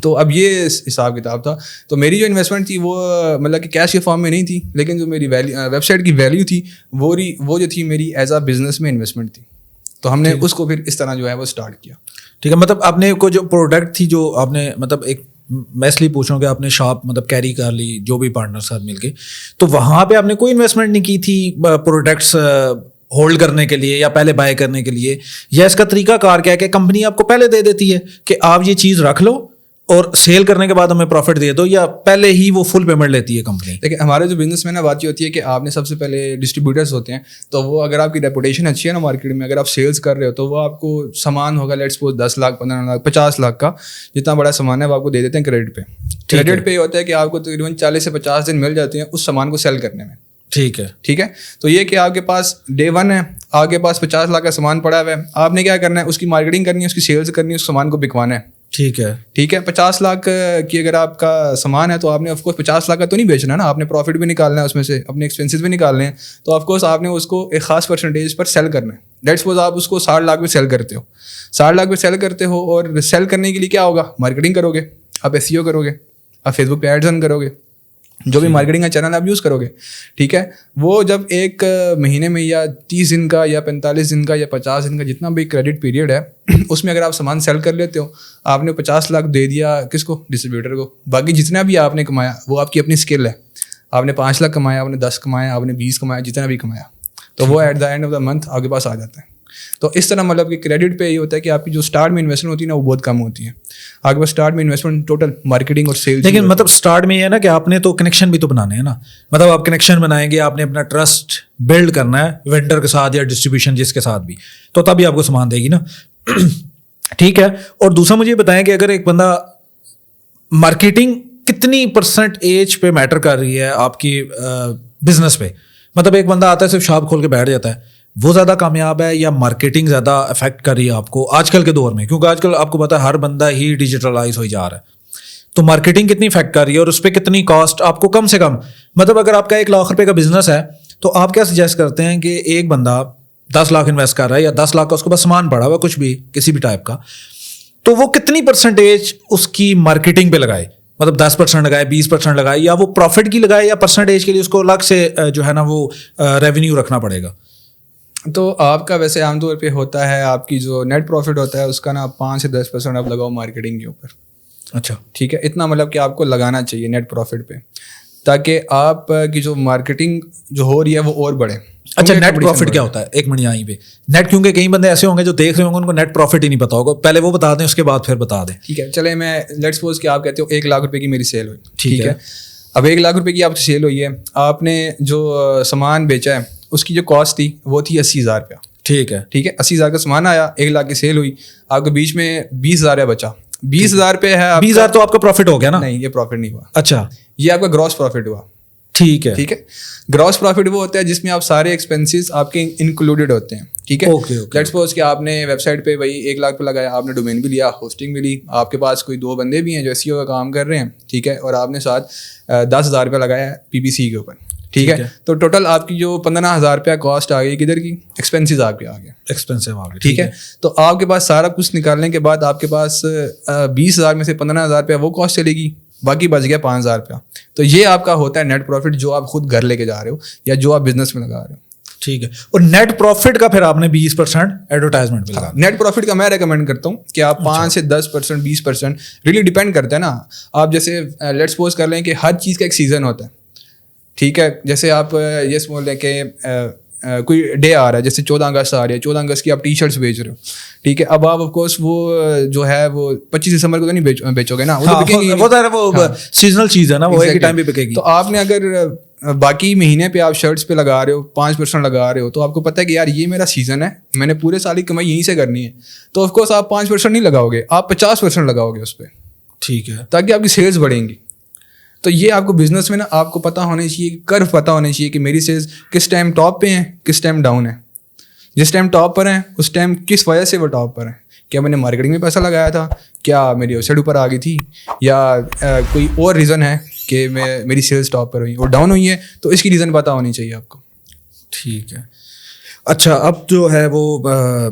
تو اب یہ حساب کتاب تھا. تو میری جو انویسٹمنٹ تھی وہ مطلب کہ کیش کے فارم میں نہیں تھی, لیکن جو میری ویب سائٹ کی ویلیو تھی وہ جو تھی میری ایز اے بزنس میں انویسٹمنٹ تھی. تو ہم نے اس کو پھر اس طرح جو ہے وہ اسٹارٹ کیا. ٹھیک ہے, مطلب آپ نے کو جو پروڈکٹ تھی جو آپ نے مطلب ایک میں اس لیے پوچھ رہا ہوں کہ آپ نے شاپ مطلب کیری کر لی جو بھی پارٹنر ساتھ مل کے, تو وہاں پہ آپ نے کوئی انویسٹمنٹ نہیں کی تھی پروڈکٹس ہولڈ کرنے کے لیے یا پہلے بائی کرنے کے لیے, یا اس کا طریقہ کار کیا ہے کہ کمپنی آپ کو پہلے دے دیتی ہے کہ آپ یہ چیز رکھ لو اور سیل کرنے کے بعد ہمیں پروفٹ دے دو, یا پہلے ہی وہ فل پیمنٹ لیتی ہے کمپنی؟ لیکن ہمارے جو بزنس میں نا بات یہ ہوتی ہے کہ آپ نے سب سے پہلے ڈسٹریبیوٹرس ہوتے ہیں, تو وہ اگر آپ کی ریپوٹیشن اچھی ہے نا مارکیٹ میں, اگر آپ سیلس کر رہے ہو تو وہ آپ کو سامان ہوگا لیٹس سپوز 10 لاکھ 15 لاکھ 50 لاکھ کا جتنا بڑا سامان ہے وہ آپ کو دے دیتے ہیں کریڈٹ پہ. کریڈٹ پہ یہ ہوتا ہے کہ آپ کو تقریباً 40 سے 50 دن مل جاتے ہیں اس سامان کو سیل کرنے میں. ٹھیک ہے, ٹھیک ہے. تو یہ کہ آپ کے پاس ڈے 1 ہے, آپ کے پاس 50 لاکھ کا سامان پڑا ہوا ہے, آپ نے کیا کرنا ہے اس کی مارکیٹنگ کرنی ہے, اس کی سیلس کرنی ہے, اس سامان کو بکوانا ہے. ٹھیک ہے, ٹھیک ہے. 50 لاکھ کی اگر آپ کا سامان ہے تو آپ نے آف کورس 50 لاکھ کا تو نہیں بیچنا ہے نا, آپ نے پروفٹ بھی نکالنا ہے, اس میں سے اپنے ایکسپینسز بھی نکالنے ہیں, تو آف کورس آپ نے اس کو ایک خاص پرسنٹیج پر سیل کرنا ہے. لیٹس سپوز آپ اس کو 60 لاکھ میں سیل کرتے ہو, 60 لاکھ میں سیل کرتے ہو, اور سیل کرنے کے لیے کیا ہوگا, مارکیٹنگ کرو گے, آپ SEO کرو گے, آپ فیس بک پہ ایڈز رن کرو گے, جو بھی مارکیٹنگ کا چینل آپ یوز کرو گے. ٹھیک ہے. وہ جب ایک مہینے میں یا 30 دن کا یا 45 دن کا یا 50 دن کا جتنا بھی کریڈٹ پیریڈ ہے اس میں اگر آپ سامان سیل کر لیتے ہو, آپ نے 50 لاکھ دے دیا کس کو, ڈسٹریبیوٹر کو, باقی جتنا بھی آپ نے کمایا وہ آپ کی اپنی اسکل ہے. آپ نے 5 لاکھ کمایا, آپ نے 10 کمایا, آپ نے 20 کمایا, جتنا بھی کمایا, تو وہ at the end of the month آپ کے پاس آ جاتا ہے. تو اس طرح مطلب کہ کریڈٹ پہ یہ ہوتا ہے کہ آپ کی جو اسٹارٹ میں انویسٹمنٹ ہوتی ہے نا وہ بہت کم ہوتی ہے. آپ کے پاس اسٹارٹ میں انویسٹمنٹ ٹوٹل مارکیٹنگ اور سیلز, لیکن مطلب اسٹارٹ میں یہ ہے نا کہ آپ نے تو کنیکشن بھی تو بنانے ہیں نا, مطلب آپ کنیکشن بنائیں گے, آپ نے اپنا ٹرسٹ بلڈ کرنا ہے وینڈر کے ساتھ یا ڈسٹریبیوشن جس کے ساتھ بھی, تو تبھی آپ کو سامان دے گی نا. ٹھیک ہے. اور دوسرا مجھے یہ بتائیں کہ اگر ایک بندہ مارکیٹنگ کتنی % پہ میٹر کر رہی ہے آپ کی بزنس پہ, مطلب ایک بندہ آتا ہے صرف شاپ کھول کے بیٹھ جاتا ہے, وہ زیادہ کامیاب ہے یا مارکیٹنگ زیادہ افیکٹ کر رہی ہے آپ کو آج کل کے دور میں, کیونکہ آج کل آپ کو پتا ہے ہر بندہ ہی ڈیجیٹلائز ہو جا رہا ہے, تو مارکیٹنگ کتنی افیکٹ کر رہی ہے اور اس پہ کتنی کاسٹ آپ کو کم سے کم, مطلب اگر آپ کا 1 لاکھ روپے کا بزنس ہے تو آپ کیا سجیسٹ کرتے ہیں کہ ایک بندہ 10 لاکھ انویسٹ کر رہا ہے یا 10 لاکھ کا اس کے پاس سامان پڑا ہوا کچھ بھی کسی بھی ٹائپ کا, تو وہ کتنی % اس کی مارکیٹنگ پہ لگائے, مطلب 10% لگائے, 20% لگائے, یا وہ پروفٹ کی لگائے, یا پرسنٹیج کے لیے اس کو الگ سے جو ہے نا وہ ریونیو رکھنا پڑے گا؟ تو آپ کا ویسے عام طور پہ ہوتا ہے آپ کی جو نیٹ پروفٹ ہوتا ہے اس کا نا 5 سے 10% آپ لگاؤ مارکیٹنگ کے اوپر. اچھا ٹھیک ہے. اتنا مطلب کہ آپ کو لگانا چاہیے نیٹ پروفٹ پہ, تاکہ آپ کی جو مارکیٹنگ جو ہو رہی ہے وہ اور بڑھے. اچھا, نیٹ پروفٹ کیا ہوتا ہے؟ ایک منٹ یہیں پہ نیٹ, کیونکہ کئی بندے ایسے ہوں گے جو دیکھ رہے ہوں گے ان کو نیٹ پروفٹ ہی نہیں پتا ہوگا, پہلے وہ بتا دیں اس کے بعد پھر بتا دیں. ٹھیک ہے. چلے میں لیٹ سپوز کہ آپ کہتے ہو 1 لاکھ روپے کی میری سیل ہوئی. ٹھیک ہے. اب 1 لاکھ روپے کی آپ کی سیل ہوئی ہے, آپ نے جو سامان بیچا ہے اس کی جو کاسٹ تھی وہ تھی 80,000 روپیہ. ٹھیک ہے. ٹھیک ہے. 80,000 کا سامان آیا, 1 لاکھ کی سیل ہوئی, آپ کے بیچ میں 20,000 بچا. 20,000 روپے ہے, 20,000 تو آپ کا پروفٹ ہو گیا نا؟ نہیں, یہ پروفٹ نہیں ہوا. اچھا, یہ آپ کا گراس پروفٹ ہوا. ٹھیک ہے. ٹھیک ہے. گراس پروفٹ وہ ہوتا ہے جس میں آپ سارے ایکسپینسز آپ کے انکلوڈیڈ ہوتے ہیں. ٹھیک ہے. لیٹ سپوز کہ آپ نے ویب سائٹ پہ وہی 1 لاکھ پہ لگایا, آپ نے ڈومین بھی لیا, ہوسٹنگ بھی لی, آپ کے پاس کوئی 2 بندے بھی ہیں جو SEO کا کام کر رہے ہیں. ٹھیک ہے. اور آپ نے ساتھ 10,000 روپیہ لگایا PPC کے اوپر. ٹھیک ہے. تو ٹوٹل آپ کی جو 15,000 روپیہ کاسٹ آ گئی کدھر کی, ایکسپینسز آپ کے آ گئے, ایکسپینسو آ گئے. ٹھیک ہے. تو آپ کے پاس سارا کچھ نکالنے کے بعد آپ کے پاس 20,000 میں سے 15,000 روپیہ وہ کاسٹ چلے گی, باقی بچ گیا 5,000 روپیہ. تو یہ آپ کا ہوتا ہے نیٹ پروفٹ جو آپ خود گھر لے کے جا رہے ہو یا جو آپ بزنس میں لگا رہے ہو. ٹھیک ہے. اور نیٹ پروفٹ کا پھر آپ نے 20% ایڈورٹائزمنٹ پہ لگا. نیٹ پروفٹ کا میں ریکمینڈ کرتا ہوں کہ آپ 5 سے 10%, 20%, ریلی ڈیپینڈ کرتا ہے نا. آپ جیسے لیٹ سپوز کر لیں کہ ہر چیز کا ایک سیزن ہوتا ہے. ٹھیک ہے. جیسے آپ یہ بول لیں کہ کوئی ڈے آ رہا ہے جیسے 14 اگست آ رہی ہے, 14 اگست کی آپ ٹی شرٹس بیچ رہے ہو, ٹھیک ہے, اب آپ آف کورس وہ جو ہے وہ 25 دسمبر کو تو نہیں بیچو گے نا, وہ سیزنل چیز ہے نا, وہ ایک ہی ٹائم پہ بکے گی. تو آپ نے اگر باقی مہینے پہ آپ شرٹس پہ لگا رہے ہو 5% لگا رہے ہو, تو آپ کو پتہ ہے کہ یار یہ میرا سیزن ہے, میں نے پورے سال کی کمائی یہیں سے کرنی ہے, تو آف کورس آپ 5% نہیں لگاؤ گے, آپ 50% لگاؤ گے اس پہ, ٹھیک ہے, تاکہ آپ کی سیلز بڑھیں گی. تو یہ آپ کو بزنس میں نا آپ کو پتہ ہونا چاہیے, کرو پتہ ہونا چاہیے کہ میری سیلز کس ٹائم ٹاپ پہ ہیں, کس ٹائم ڈاؤن ہے. جس ٹائم ٹاپ پر ہیں اس ٹائم کس وجہ سے وہ ٹاپ پر ہیں, کیا میں نے مارکیٹنگ میں پیسہ لگایا تھا, کیا میری ویب سائٹ اوپر آ گئی تھی, یا کوئی اور ریزن ہے کہ میری سیلز ٹاپ پر ہوئی اور ڈاؤن ہوئی ہے, تو اس کی ریزن پتہ ہونی چاہیے آپ کو. ٹھیک ہے. اچھا, اب جو ہے وہ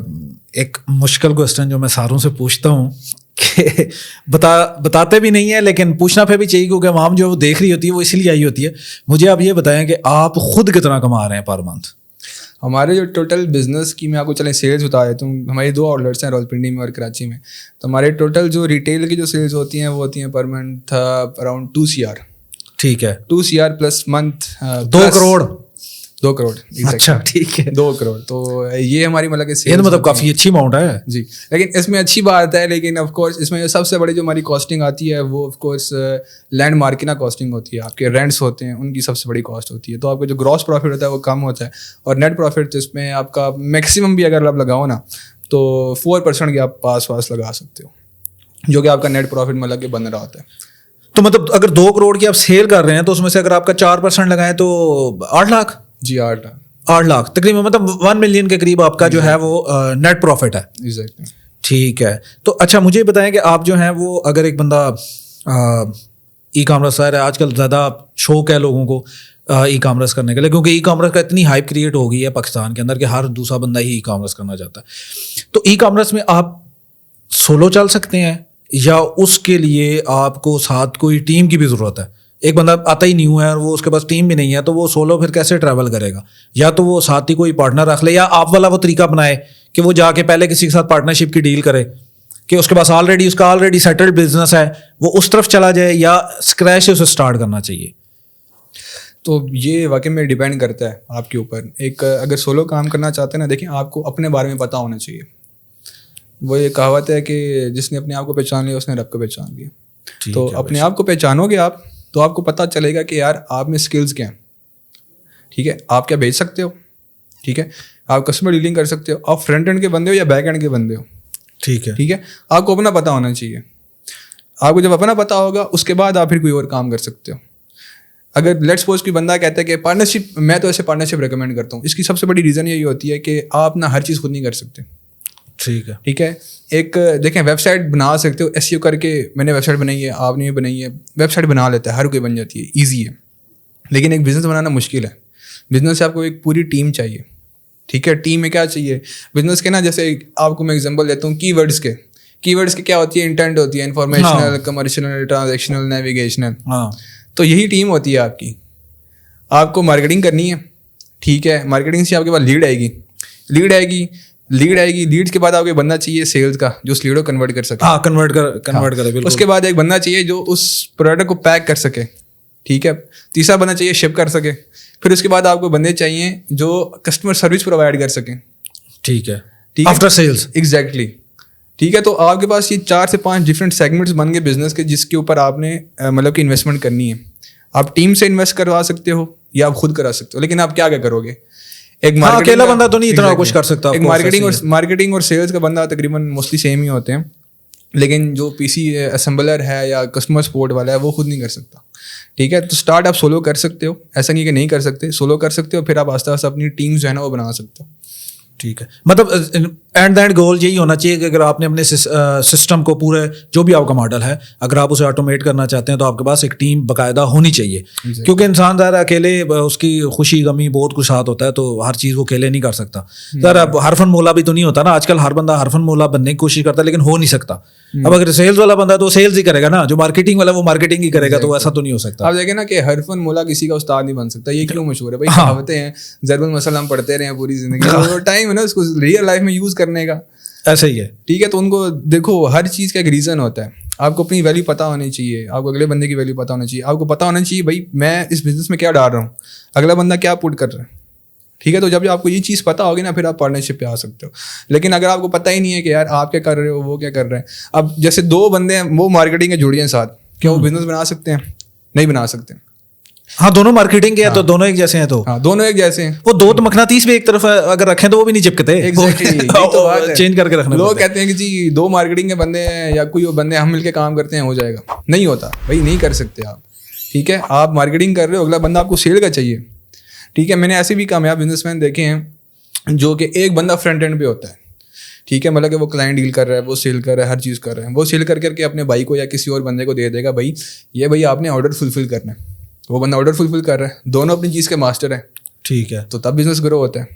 ایک مشکل کوسچن جو میں ساروں سے پوچھتا ہوں کہ بتاتے بھی نہیں ہیں لیکن پوچھنا پھر بھی چاہیے, کیونکہ عوام جو دیکھ رہی ہوتی ہے وہ اسی لیے آئی ہوتی ہے. مجھے آپ یہ بتائیں کہ آپ خود کتنا کما رہے ہیں پر منتھ؟ ہمارے جو ٹوٹل بزنس کی میں آپ کو چلیں سیلز بتا دیتا ہوں. ہماری 2 آؤٹ لیٹس ہیں, راولپنڈی میں اور کراچی میں. تو ہمارے ٹوٹل جو ریٹیل کی جو سیلز ہوتی ہیں وہ ہوتی ہیں پر منتھ اراؤنڈ 2 CR. ٹھیک ہے, 2 CR plus month 2 crore. 2 crore. اچھا ٹھیک ہے, 2 کروڑ. تو یہ ہماری مطلب کہ یہ مطلب کافی اچھی اماؤنٹ ہے جی. لیکن اس میں اچھی بات ہے, لیکن آف کورس اس میں سب سے بڑی جو ہماری کاسٹنگ آتی ہے وہ آف کورس لینڈ مارکینا کاسٹنگ ہوتی ہے. آپ کے رینٹس ہوتے ہیں, ان کی سب سے بڑی کاسٹ ہوتی ہے. تو آپ کا جو گراس پروفٹ ہوتا ہے وہ کم ہوتا ہے, اور نیٹ پروفٹ اس میں آپ کا میکسیمم بھی اگر آپ لگاؤ نا تو 4% کے آپ پاس لگا سکتے ہو, جو کہ آپ کا نیٹ پروفٹ مطلب کہ بن رہا ہوتا ہے. تو مطلب اگر 2 کروڑ کی آپ سیل کر رہے ہیں تو اس میں سے اگر آپ کا 4% لگائیں تو 8 لاکھ. جی 8 لاکھ تقریباً, مطلب 1 ملین کے قریب آپ کا جو ہے وہ نیٹ پروفٹ ہے. ایگزیکٹلی. ٹھیک ہے. تو اچھا مجھے بتائیں کہ آپ جو ہیں وہ اگر ایک بندہ ای کامرس ہے, آج کل زیادہ شوق ہے لوگوں کو ای کامرس کرنے کے لیے, کیونکہ ای کامرس کا اتنی ہائپ کریٹ ہو گئی ہے پاکستان کے اندر کہ ہر دوسرا بندہ ہی ای کامرس کرنا چاہتا ہے. تو ای کامرس میں آپ سولو چل سکتے ہیں یا اس کے لیے آپ کو ساتھ کوئی ٹیم کی بھی ضرورت ہے؟ ایک بندہ آتا ہی نیو ہے اور وہ اس کے پاس ٹیم بھی نہیں ہے, تو وہ سولو پھر کیسے ٹریول کرے گا؟ یا تو وہ ساتھ ہی کوئی پارٹنر رکھ لے, یا آپ والا وہ طریقہ بنائے کہ وہ جا کے پہلے کسی کے ساتھ پارٹنرشپ کی ڈیل کرے کہ اس کے پاس اس کا آلریڈی سیٹلڈ بزنس ہے, وہ اس طرف چلا جائے, یا اسکریچ سے اسے اسٹارٹ کرنا چاہیے؟ تو یہ واقعی میں ڈیپینڈ کرتا ہے آپ کے اوپر. ایک اگر سولو کام کرنا چاہتے ہیں نا, دیکھیں آپ کو اپنے بارے میں پتہ ہونا چاہیے. وہ یہ کہاوت ہے کہ جس نے اپنے آپ کو پہچان لیا اس نے رب کو پہچان لیا. تو اپنے آپ کو پہچانو گے آپ تو آپ کو پتہ چلے گا کہ یار آپ میں اسکلز کیا ہیں. ٹھیک ہے, آپ کیا بیچ سکتے ہو, ٹھیک ہے, آپ کسٹمر ڈیلنگ کر سکتے ہو, آپ فرنٹ اینڈ کے بندے ہو یا بیک اینڈ کے بندے ہو. ٹھیک ہے, ٹھیک ہے, آپ کو اپنا پتہ ہونا چاہیے. آپ کو جب اپنا پتہ ہوگا اس کے بعد آپ پھر کوئی اور کام کر سکتے ہو. اگر لیٹس سپوز کوئی بندہ کہتا ہے کہ پارٹنرشپ, میں تو ایسے پارٹنرشپ ریکمینڈ کرتا ہوں. اس کی سب سے بڑی ریزن یہی ہوتی ہے کہ آپ نا ہر چیز خود نہیں کر سکتے. ٹھیک ہے, ٹھیک ہے, ایک دیکھیں ویب سائٹ بنا سکتے ہو SEO کر کے. میں نے ویب سائٹ بنائی ہے, آپ نے بھی بنائی ہے, ویب سائٹ بنا لیتا ہے, ہر کوئی بن جاتی ہے, ایزی ہے. لیکن ایک بزنس بنانا مشکل ہے. بزنس سے آپ کو ایک پوری ٹیم چاہیے. ٹھیک ہے, ٹیم میں کیا چاہیے بزنس کے نا, جیسے آپ کو میں ایگزامپل دیتا ہوں کی ورڈس کے کیا ہوتی ہے, انٹینٹ ہوتی ہے, انفارمیشنل, کمرشنل, ٹرانزیکشنل, نیویگیشنل. تو یہی ٹیم ہوتی ہے آپ کی. آپ کو مارکیٹنگ کرنی ہے, ٹھیک ہے, مارکیٹنگ سے آپ کے پاس لیڈ آئے گی. لیڈ کے بعد آپ کو ایک بندہ چاہیے سیلز کا جو اس لیڈ کو کنورٹ کر سکے. کنورٹ کرے بالکل. اس کے بعد ایک بندہ چاہیے جو اس پروڈکٹ کو پیک کر سکے. ٹھیک ہے, تیسرا بندہ چاہیے شپ کر سکے. پھر اس کے بعد آپ کو بندے چاہیے جو کسٹمر سروس پرووائڈ کر سکیں. ٹھیک ہے, آفٹر سیلز. ایگزیکٹلی. ٹھیک ہے, تو آپ کے پاس یہ 4 سے 5 ڈفرینٹ سیگمنٹس بن گئے بزنس کے, جس کے اوپر آپ نے مطلب کہ انویسٹمنٹ کرنی ہے. آپ ٹیم سے انویسٹ کروا سکتے ہو یا آپ خود کرا سکتے ہو, لیکن آپ کیا کرو گے. ایک اکیلا بندہ تو نہیں اتنا کچھ کر سکتا. ایک مارکیٹنگ اور سیلز کا بندہ تقریباً موسٹلی سیم ہی ہوتے ہیں, لیکن جو PC اسمبلر ہے یا کسٹمر سپورٹ والا ہے وہ خود نہیں کر سکتا. ٹھیک ہے, تو اسٹارٹ آپ سولو کر سکتے ہو, ایسا نہیں کہ نہیں کر سکتے, سولو کر سکتے ہو, پھر آپ آہستہ آہستہ اپنی ٹیمز جو ہے نا وہ بنا سکتے ہو. ٹھیک ہے, مطلب اینڈ گول یہی ہونا چاہیے کہ اگر آپ نے اپنے سسٹم کو پورے جو بھی آپ کا ماڈل ہے اگر آپ اسے آٹومیٹ کرنا چاہتے ہیں تو آپ کے پاس ایک ٹیم باقاعدہ ہونی چاہیے. کیونکہ انسان ذرا اکیلے اس کی خوشی غمی بہت کچھ ساتھ ہوتا ہے, تو ہر چیز وہ اکیلے نہیں کر سکتا. ذرا حرفن مولا بھی تو نہیں ہوتا نا, آج کل ہر بندہ حرفن مولا بننے کی کوشش کرتا ہے لیکن ہو نہیں سکتا. اب اگر سیلز والا بندہ تو سیلز ہی کرے گا نا, جو مارکیٹنگ والا وہ مارکیٹنگ ہی کرے گا, تو ایسا تو نہیں ہو سکتا. آپ دیکھیں نا کہ حرفن مولا کسی کا استاد نہیں بن سکتا. یہ کیوں مشہور ہے بھائی, کہاوتیں ہیں, ضرب المثل ہم پڑھتے رہے ہیں پوری زندگی, اور ٹائم ہے نا اس کو ریئل لائف میں یوز کرنے کا. ایسا ہی ہے. ٹھیک ہے, تو ان کو دیکھو ہر چیز کا ایک ریزن ہوتا ہے. آپ کو اپنی ویلیو پتہ ہونی چاہیے, آپ کو اگلے بندے کی ویلیو پتہ ہونا چاہیے, آپ کو پتہ ہونا چاہیے بھائی میں اس بزنس میں کیا ڈال رہا ہوں, اگلا بندہ کیا پٹ کر رہا ہے. ٹھیک ہے. تو جب آپ کو یہ چیز پتہ ہوگی نا پھر آپ پارٹنرشپ پہ آ سکتے ہو. لیکن اگر آپ کو پتہ ہی نہیں ہے کہ یار آپ کیا کر رہے ہو وہ کیا کر رہے ہیں, اب جیسے 2 بندے ہیں وہ مارکیٹنگ کے جڑی ہیں ساتھ, کیا وہ بزنس بنا سکتے ہیں؟ نہیں بنا سکتے. ہاں دونوں مارکیٹنگ کے ہیں تو دونوں ایک جیسے ہیں, تو ہاں دونوں ایک جیسے ہیں. وہ 2 مقناطیس بھی ایک طرف اگر رکھیں تو وہ بھی نہیں چپکتے, چینج کر کے رکھنا. لوگ کہتے ہیں کہ جی 2 مارکیٹنگ کے بندے ہیں یا کوئی بندے ہم مل کے کام کرتے ہیں ہو جائے گا. نہیں ہوتا بھائی, نہیں کر سکتے آپ. ٹھیک ہے, آپ مارکیٹنگ کر رہے ہو, اگلا بندہ آپ کو سیل کا چاہیے. ٹھیک ہے, میں نے ایسے بھی کامیاب بزنس مین دیکھے ہیں جو کہ ایک بندہ فرنٹ اینڈ پہ ہوتا ہے. ٹھیک ہے, مطلب کہ وہ کلائنٹ ڈیل کر رہا ہے, وہ سیل کر رہا ہے, ہر چیز کر رہا ہے. وہ سیل کر کے اپنے بھائی کو یا کسی اور بندے کو دے دے گا, بھائی یہ بھائی آپ نے آرڈر فلفل کرنا ہے. وہ بندہ آرڈر فلفل کر رہا ہے, دونوں اپنی چیز کے ماسٹر ہیں. ٹھیک ہے, تو تب بزنس گرو ہوتا ہے.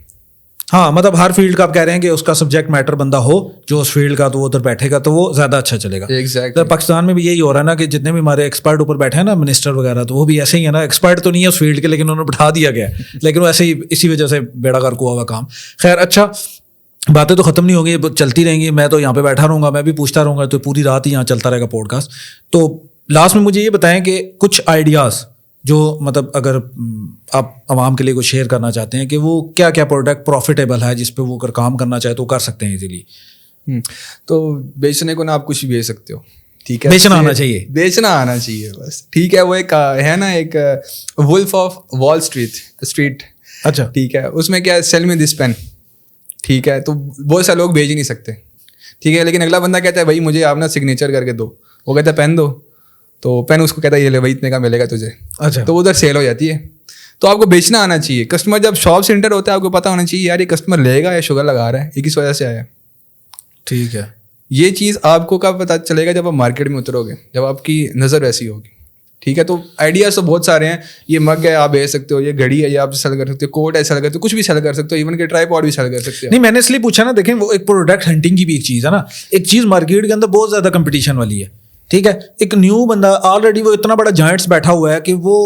ہاں مطلب ہر فیلڈ کا آپ کہہ رہے ہیں کہ اس کا سبجیکٹ میٹر بندہ ہو جو اس فیلڈ کا, تو وہ ادھر بیٹھے گا تو وہ زیادہ اچھا چلے گا. ایگزیکٹلی. پاکستان میں بھی یہی ہو رہا ہے نا کہ جتنے بھی ہمارے ایکسپرٹ اوپر بیٹھے ہیں نا, منسٹر وغیرہ, تو وہ بھی ایسے ہی ہے نا, ایکسپرٹ تو نہیں ہے اس فیلڈ کے لیکن انہوں نے بٹھا دیا گیا ہے, لیکن وہ ایسے ہی اسی وجہ سے بیڑا غرق ہوا ہوا کام. خیر اچھا, باتیں تو ختم نہیں ہوگی, چلتی رہیں گی. میں تو یہاں پہ بیٹھا رہوں گا, میں بھی پوچھتا رہوں گا, تو پوری رات ہی یہاں چلتا رہے گا پوڈ کاسٹ. تو لاسٹ میں مجھے یہ بتائیں کہ کچھ آئیڈیاز جو مطلب اگر آپ عوام کے لیے کوئی شیئر کرنا چاہتے ہیں کہ وہ کیا کیا پروڈکٹ پروفیٹیبل ہے جس پہ وہ اگر کام کرنا چاہے تو کر سکتے ہیں ایزیلی. تو بیچنے کو نا آپ کچھ بھی بیچ سکتے ہو. ٹھیک ہے, بیچنا آنا چاہیے, بیچنا آنا چاہیے بس. ٹھیک ہے, وہ ایک ہے نا ایک وولف آف وال اسٹریٹ. اچھا ٹھیک ہے, اس میں کیا ہے, سیل می دس پین. ٹھیک ہے, تو بہت سارے لوگ بیچ ہی نہیں سکتے. ٹھیک ہے, لیکن اگلا بندہ کہتا ہے بھائی مجھے آپ نا سگنیچر کر کے دو. وہ کہتا ہے پین دو, تو پین اس کو کہتا ہے یہ لے بھائی اتنے کا ملے گا تجھے. اچھا, تو ادھر سیل ہو جاتی ہے. تو آپ کو بیچنا آنا چاہیے. کسٹمر جب شاپ سے انٹر ہوتا ہے آپ کو پتا ہونا چاہیے یار یہ کسٹمر لے گا یا شوگر لگا رہا ہے, یہ کس وجہ سے آیا ہے. ٹھیک ہے, یہ چیز آپ کو کب پتہ چلے گا, جب آپ مارکیٹ میں اترو گے, جب آپ کی نظر ایسی ہوگی. ٹھیک ہے, تو آئیڈیاز تو بہت سارے ہیں. یہ مگ ہے آپ بیچ سکتے ہو, یہ گھڑی ہے یہ آپ سیل کر سکتے ہو, کوٹ ہے سیل کر سکتے ہو, کچھ بھی سیل کر سکتے ہو, ایون کہ ٹرائی پاڈ بھی سیل کر سکتے ہو. نہیں میں نے اس لیے پوچھا نا, دیکھیں وہ ایک پروڈکٹ ہنٹنگ کی بھی ایک چیز ہے نا. ایک چیز مارکیٹ کے اندر بہت زیادہ کمپٹیشن والی ہے. ٹھیک ہے, ایک نیو بندہ آلریڈی وہ اتنا بڑا جائنٹس بیٹھا ہوا ہے کہ وہ,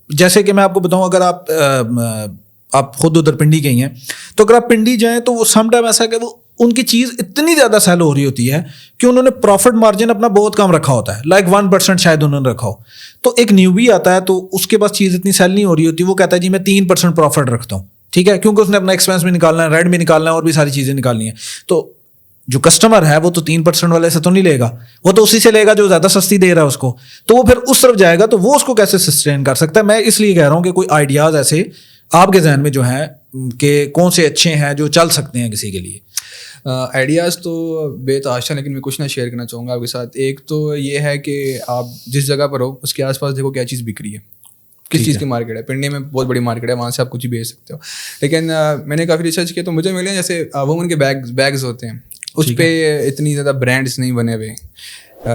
جیسے کہ میں آپ کو بتاؤں, اگر آپ خود ادھر پنڈی گئی ہیں تو اگر آپ پنڈی جائیں تو وہ سم ٹائم ایسا کہ وہ ان کی چیز اتنی زیادہ سیل ہو رہی ہوتی ہے کہ انہوں نے پروفٹ مارجن اپنا بہت کم رکھا ہوتا ہے, لائک 1% شاید انہوں نے رکھا ہو. تو ایک نیو بھی آتا ہے تو اس کے پاس چیز اتنی سیل نہیں ہو رہی ہوتی, وہ کہتا ہے جی میں 3% پروفٹ رکھتا ہوں. ٹھیک ہے, کیونکہ اس نے اپنا ایکسپینس بھی نکالنا ہے, رینٹ بھی نکالنا ہے, اور بھی ساری چیزیں نکالنی ہیں. تو جو کسٹمر ہے وہ تو 3% والے سے تو نہیں لے گا, وہ تو اسی سے لے گا جو زیادہ سستی دے رہا ہے اس کو. تو وہ پھر اس طرف جائے گا, تو وہ اس کو کیسے سسٹین کر سکتا ہے. میں اس لیے کہہ رہا ہوں کہ کوئی آئیڈیاز ایسے آپ کے ذہن میں جو ہیں کہ کون سے اچھے ہیں جو چل سکتے ہیں کسی کے لیے. آئیڈیاز تو بے تحاشا, لیکن میں کچھ نہ شیئر کرنا چاہوں گا آپ کے ساتھ. ایک تو یہ ہے کہ آپ جس جگہ پر ہو اس کے آس پاس دیکھو کیا چیز بک رہی ہے, کس چیز کی مارکیٹ ہے. پنڈی میں بہت بڑی مارکیٹ ہے, وہاں سے آپ کچھ بھی بیچ سکتے ہو. لیکن میں نے کافی ریسرچ کیا تو مجھے ملے جیسے وومن کے بیگز ہوتے ہیں, اس پہ اتنی زیادہ برانڈس نہیں بنے ہوئے.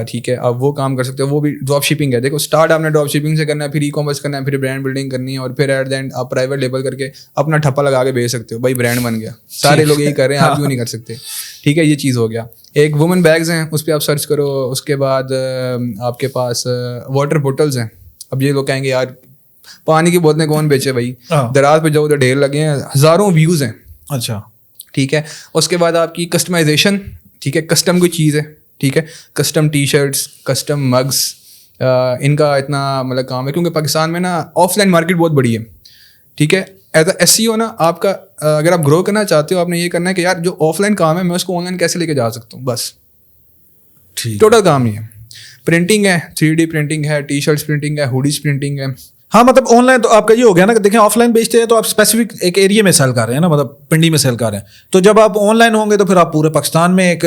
ٹھیک ہے, آپ وہ کام کر سکتے ہو. وہ بھی ڈراپ شپنگ ہے. دیکھو اسٹارٹ آپ نے ڈراپ شپنگ سے کرنا ہے, پھر ای کامرس کرنا ہے, پھر برانڈ بلڈنگ کرنی ہے, اور پھر ایٹ دا اینڈ آپ پرائیویٹ لیبل کر کے اپنا ٹھپا لگا کے بیچ سکتے ہو. بھائی برانڈ بن گیا, سارے لوگ یہی کر رہے ہیں, آپ کیوں نہیں کر سکتے. ٹھیک ہے, یہ چیز ہو گیا. ایک وومن بیگز ہیں, اس پہ آپ سرچ کرو. اس کے بعد آپ کے پاس واٹر بوٹلز ہیں. اب یہ لوگ کہیں گے یار پانی کی بوتلیں کون بیچے بھائی, دراز پہ جاؤ ادھر ڈھیر لگے ہیں, ہزاروں ویوز ہیں. اچھا ٹھیک ہے, اس کے بعد آپ کی کسٹمائزیشن. ٹھیک ہے, کسٹم کوئی چیز ہے. ٹھیک ہے, custom T shirts, custom mugs, ان کا اتنا مطلب کام ہے, کیونکہ پاکستان میں نا آف لائن مارکیٹ بہت بڑی ہے. ٹھیک ہے, ایز اے ایس سی او نا آپ کا اگر آپ گرو کرنا چاہتے ہو, آپ نے یہ کرنا ہے کہ یار جو آف لائن کام ہے میں اس کو آن لائن کیسے لے کے جا سکتا ہوں. بس ٹوٹل کام یہ ہے. پرنٹنگ ہے, 3D پرنٹنگ ہے, ٹی شرٹس پرنٹنگ ہے, ہوڈیز پرنٹنگ ہے. ہاں مطلب آن لائن تو آپ کا یہ ہو گیا نا کہ دیکھیں آف لائن بیچتے ہیں تو آپ اسپیسیفک ایک ایریا میں سیل کر رہے ہیں نا, مطلب پنڈی میں سیل کر رہے ہیں. تو جب آپ آن لائن ہوں گے تو پھر آپ پورے پاکستان میں ایک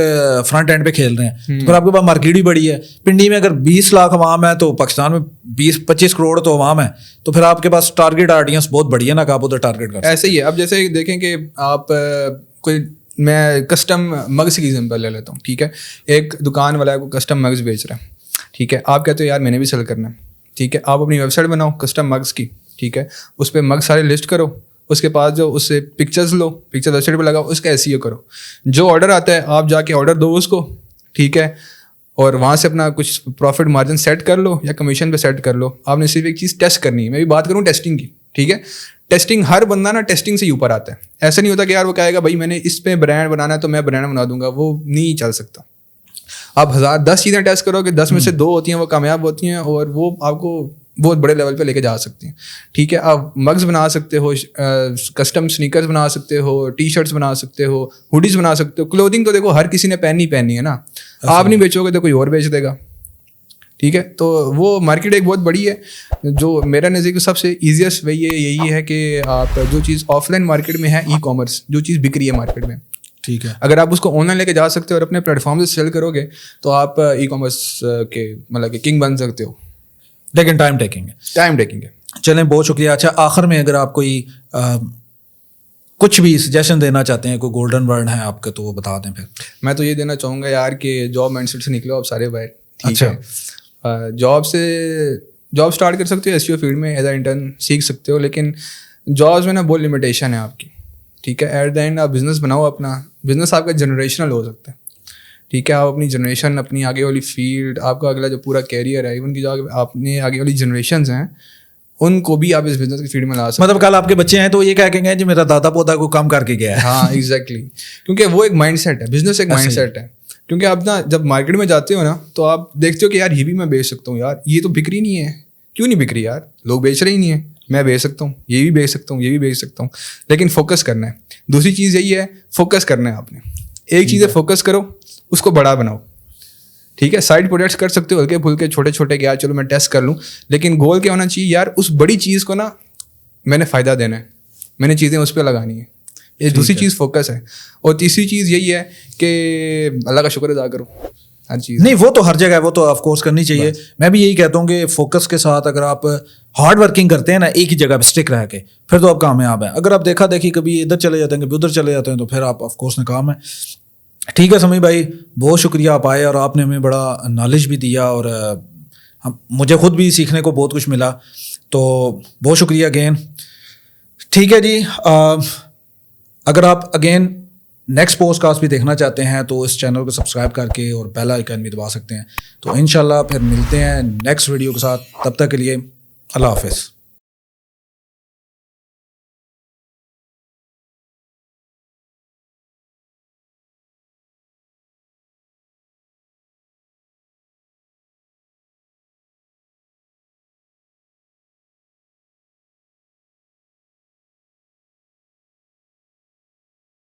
فرنٹ اینڈ پہ کھیل رہے ہیں, تو پھر آپ کے پاس مارکیٹ بھی بڑی ہے. پنڈی میں اگر 20 لاکھ عوام ہے تو پاکستان میں 20-25 کروڑ تو عوام ہے, تو پھر آپ کے پاس ٹارگیٹ آڈینس بہت بڑی ہے نا کہ آپ ادھر ٹارگیٹ کر. ایسے ہی ہے. اب جیسے دیکھیں کہ آپ کوئی, میں کسٹم مگس کی ایگزامپل لے لیتا ہوں. ٹھیک ہے, ایک دکان والا ہے کو کسٹم مگس بیچ رہا ہے. ٹھیک ہے, آپ کہتے ہو یار میں نے بھی سیل کرنا ہے. ٹھیک ہے, آپ اپنی ویب سائٹ بناؤ کسٹم مگس کی. ٹھیک ہے, اس پہ مگ سارے لسٹ کرو. اس کے پاس جو اس سے پکچرز لو, پکچر ویب سائٹ پہ لگاؤ, اس کا ایس ای او کرو. جو آرڈر آتا ہے آپ جا کے آرڈر دو اس کو. ٹھیک ہے, اور وہاں سے اپنا کچھ پروفٹ مارجن سیٹ کر لو یا کمیشن پہ سیٹ کر لو. آپ نے صرف ایک چیز ٹیسٹ کرنی ہے. میں بھی بات کروں ٹیسٹنگ کی. ٹھیک ہے, ٹیسٹنگ ہر بندہ نا ٹیسٹنگ سے ہی اوپر آتا ہے. ایسا نہیں ہوتا کہ یار وہ کہے گا بھائی میں نے اس پہ برانڈ بنانا ہے تو میں برانڈ بنا دوں گا, وہ نہیں چل سکتا. آپ 1000 چیزیں ٹیسٹ کرو کہ 10 میں سے 2 ہوتی ہیں وہ کامیاب ہوتی ہیں, اور وہ آپ کو بہت بڑے لیول پہ لے کے جا سکتے ہیں. ٹھیک ہے, آپ مگز بنا سکتے ہو, کسٹم سنیکرز بنا سکتے ہو, ٹی شرٹس بنا سکتے ہو, ہوڈیز بنا سکتے ہو. کلودنگ تو دیکھو ہر کسی نے پہنی ہے نا, آپ نہیں بیچو گے تو کوئی اور بیچ دے گا. ٹھیک ہے, تو وہ مارکیٹ ایک بہت بڑی ہے. جو میرا نزدیک سب سے ایزیسٹ وے یہی ہے کہ آپ جو چیز آف لائن مارکیٹ میں ہے, ای کامرس جو چیز بک رہی ہے مارکیٹ میں, ٹھیک ہے, اگر آپ اس کو آن لائن لے کے جا سکتے ہو اور اپنے پلیٹ فارم سے سیل کرو گے تو آپ ای کامرس کے مطلب کہ کنگ بن سکتے ہو. لیکن ٹائم ٹیکنگ ہے. چلیں, بہت شکریہ. اچھا, آخر میں اگر آپ کوئی کچھ بھی سجیشن دینا چاہتے ہیں, کوئی گولڈن ورڈ ہے آپ کا, تو وہ بتا دیں. پھر میں تو یہ دینا چاہوں گا یار کہ جاب مائنڈ سیٹ سے نکلو آپ سارے باہر. ٹھیک ہے, جاب اسٹارٹ کر سکتے ہو ایس ای او فیلڈ میں, ایز اے انٹرن سیکھ سکتے ہو, لیکن جابس میں نا بہت لمیٹیشن ہے آپ کی. ٹھیک ہے, ایٹ دا اینڈ آپ بزنس بناؤ اپنا. بزنس آپ کا جنریشنل ہو سکتا ہے. ٹھیک ہے, آپ اپنی جنریشن, اپنی آگے والی فیلڈ, آپ کا اگلا جو پورا کیریئر ہے, ایون کی جو اپنے آگے والی جنریشنز ہیں ان کو بھی آپ اس بزنس کی فیلڈ میں لا سکتے ہیں. مطلب کل آپ کے بچے ہیں تو یہ کیا کہیں گے جی میرا دادا پودا کو کام کر کے گیا ہے. ہاں ایگزیکٹلی, کیونکہ وہ ایک مائنڈ سیٹ ہے, بزنس ایک مائنڈ سیٹ ہے. کیونکہ آپ نا جب مارکیٹ میں جاتے ہو نا تو آپ دیکھتے ہو کہ یار یہ بھی میں بیچ سکتا ہوں, یار یہ تو بک رہی نہیں ہے, کیوں نہیں بک رہی یار, لوگ بیچ رہے ہی نہیں ہیں, میں بیچ سکتا ہوں, یہ بھی بیچ سکتا ہوں, یہ بھی بیچ سکتا ہوں. لیکن فوکس کرنا ہے. دوسری چیز یہی ہے, فوکس کرنا ہے آپ نے. ایک چیز ہے, فوکس کرو, اس کو بڑا بناؤ. ٹھیک ہے, سائڈ پروجیکٹس کر سکتے ہو ہلکے پھلکے چھوٹے چھوٹے, کہ یار چلو میں ٹیسٹ کر لوں, لیکن گول کیا ہونا چاہیے یار, اس بڑی چیز کو نا میں نے فائدہ دینا ہے, میں نے چیزیں اس پہ لگانی ہے. یہ دوسری چیز فوکس ہے. اور تیسری چیز یہی ہے کہ اللہ کا شکر ادا کرو ہر چیز. نہیں وہ تو ہر جگہ ہے, وہ تو آف کورس کرنی چاہیے. میں بھی یہی کہتا ہوں کہ فوکس کے ساتھ اگر آپ ہارڈ ورکنگ کرتے ہیں نا ایک ہی جگہ پہ اسٹک رہ کے, پھر تو آپ کامیاب ہیں. اگر آپ دیکھا دیکھی کبھی ادھر چلے جاتے ہیں کبھی ادھر چلے جاتے ہیں تو پھر آپ آف کورس ناکام ہیں. ٹھیک ہے سمیع بھائی, بہت شکریہ, آپ آئے اور آپ نے ہمیں بڑا نالج بھی دیا اور مجھے خود بھی سیکھنے کو بہت کچھ ملا, تو بہت شکریہ اگین. ٹھیک ہے جی, اگر آپ اگین نیکسٹ پوڈ کاسٹ بھی دیکھنا چاہتے ہیں تو اس چینل کو سبسکرائب کر کے اور بیل آئیکن بھی دبا سکتے ہیں. تو انشاءاللہ پھر ملتے ہیں نیکسٹ ویڈیو کے ساتھ, تب تک کے لیے اللہ حافظ.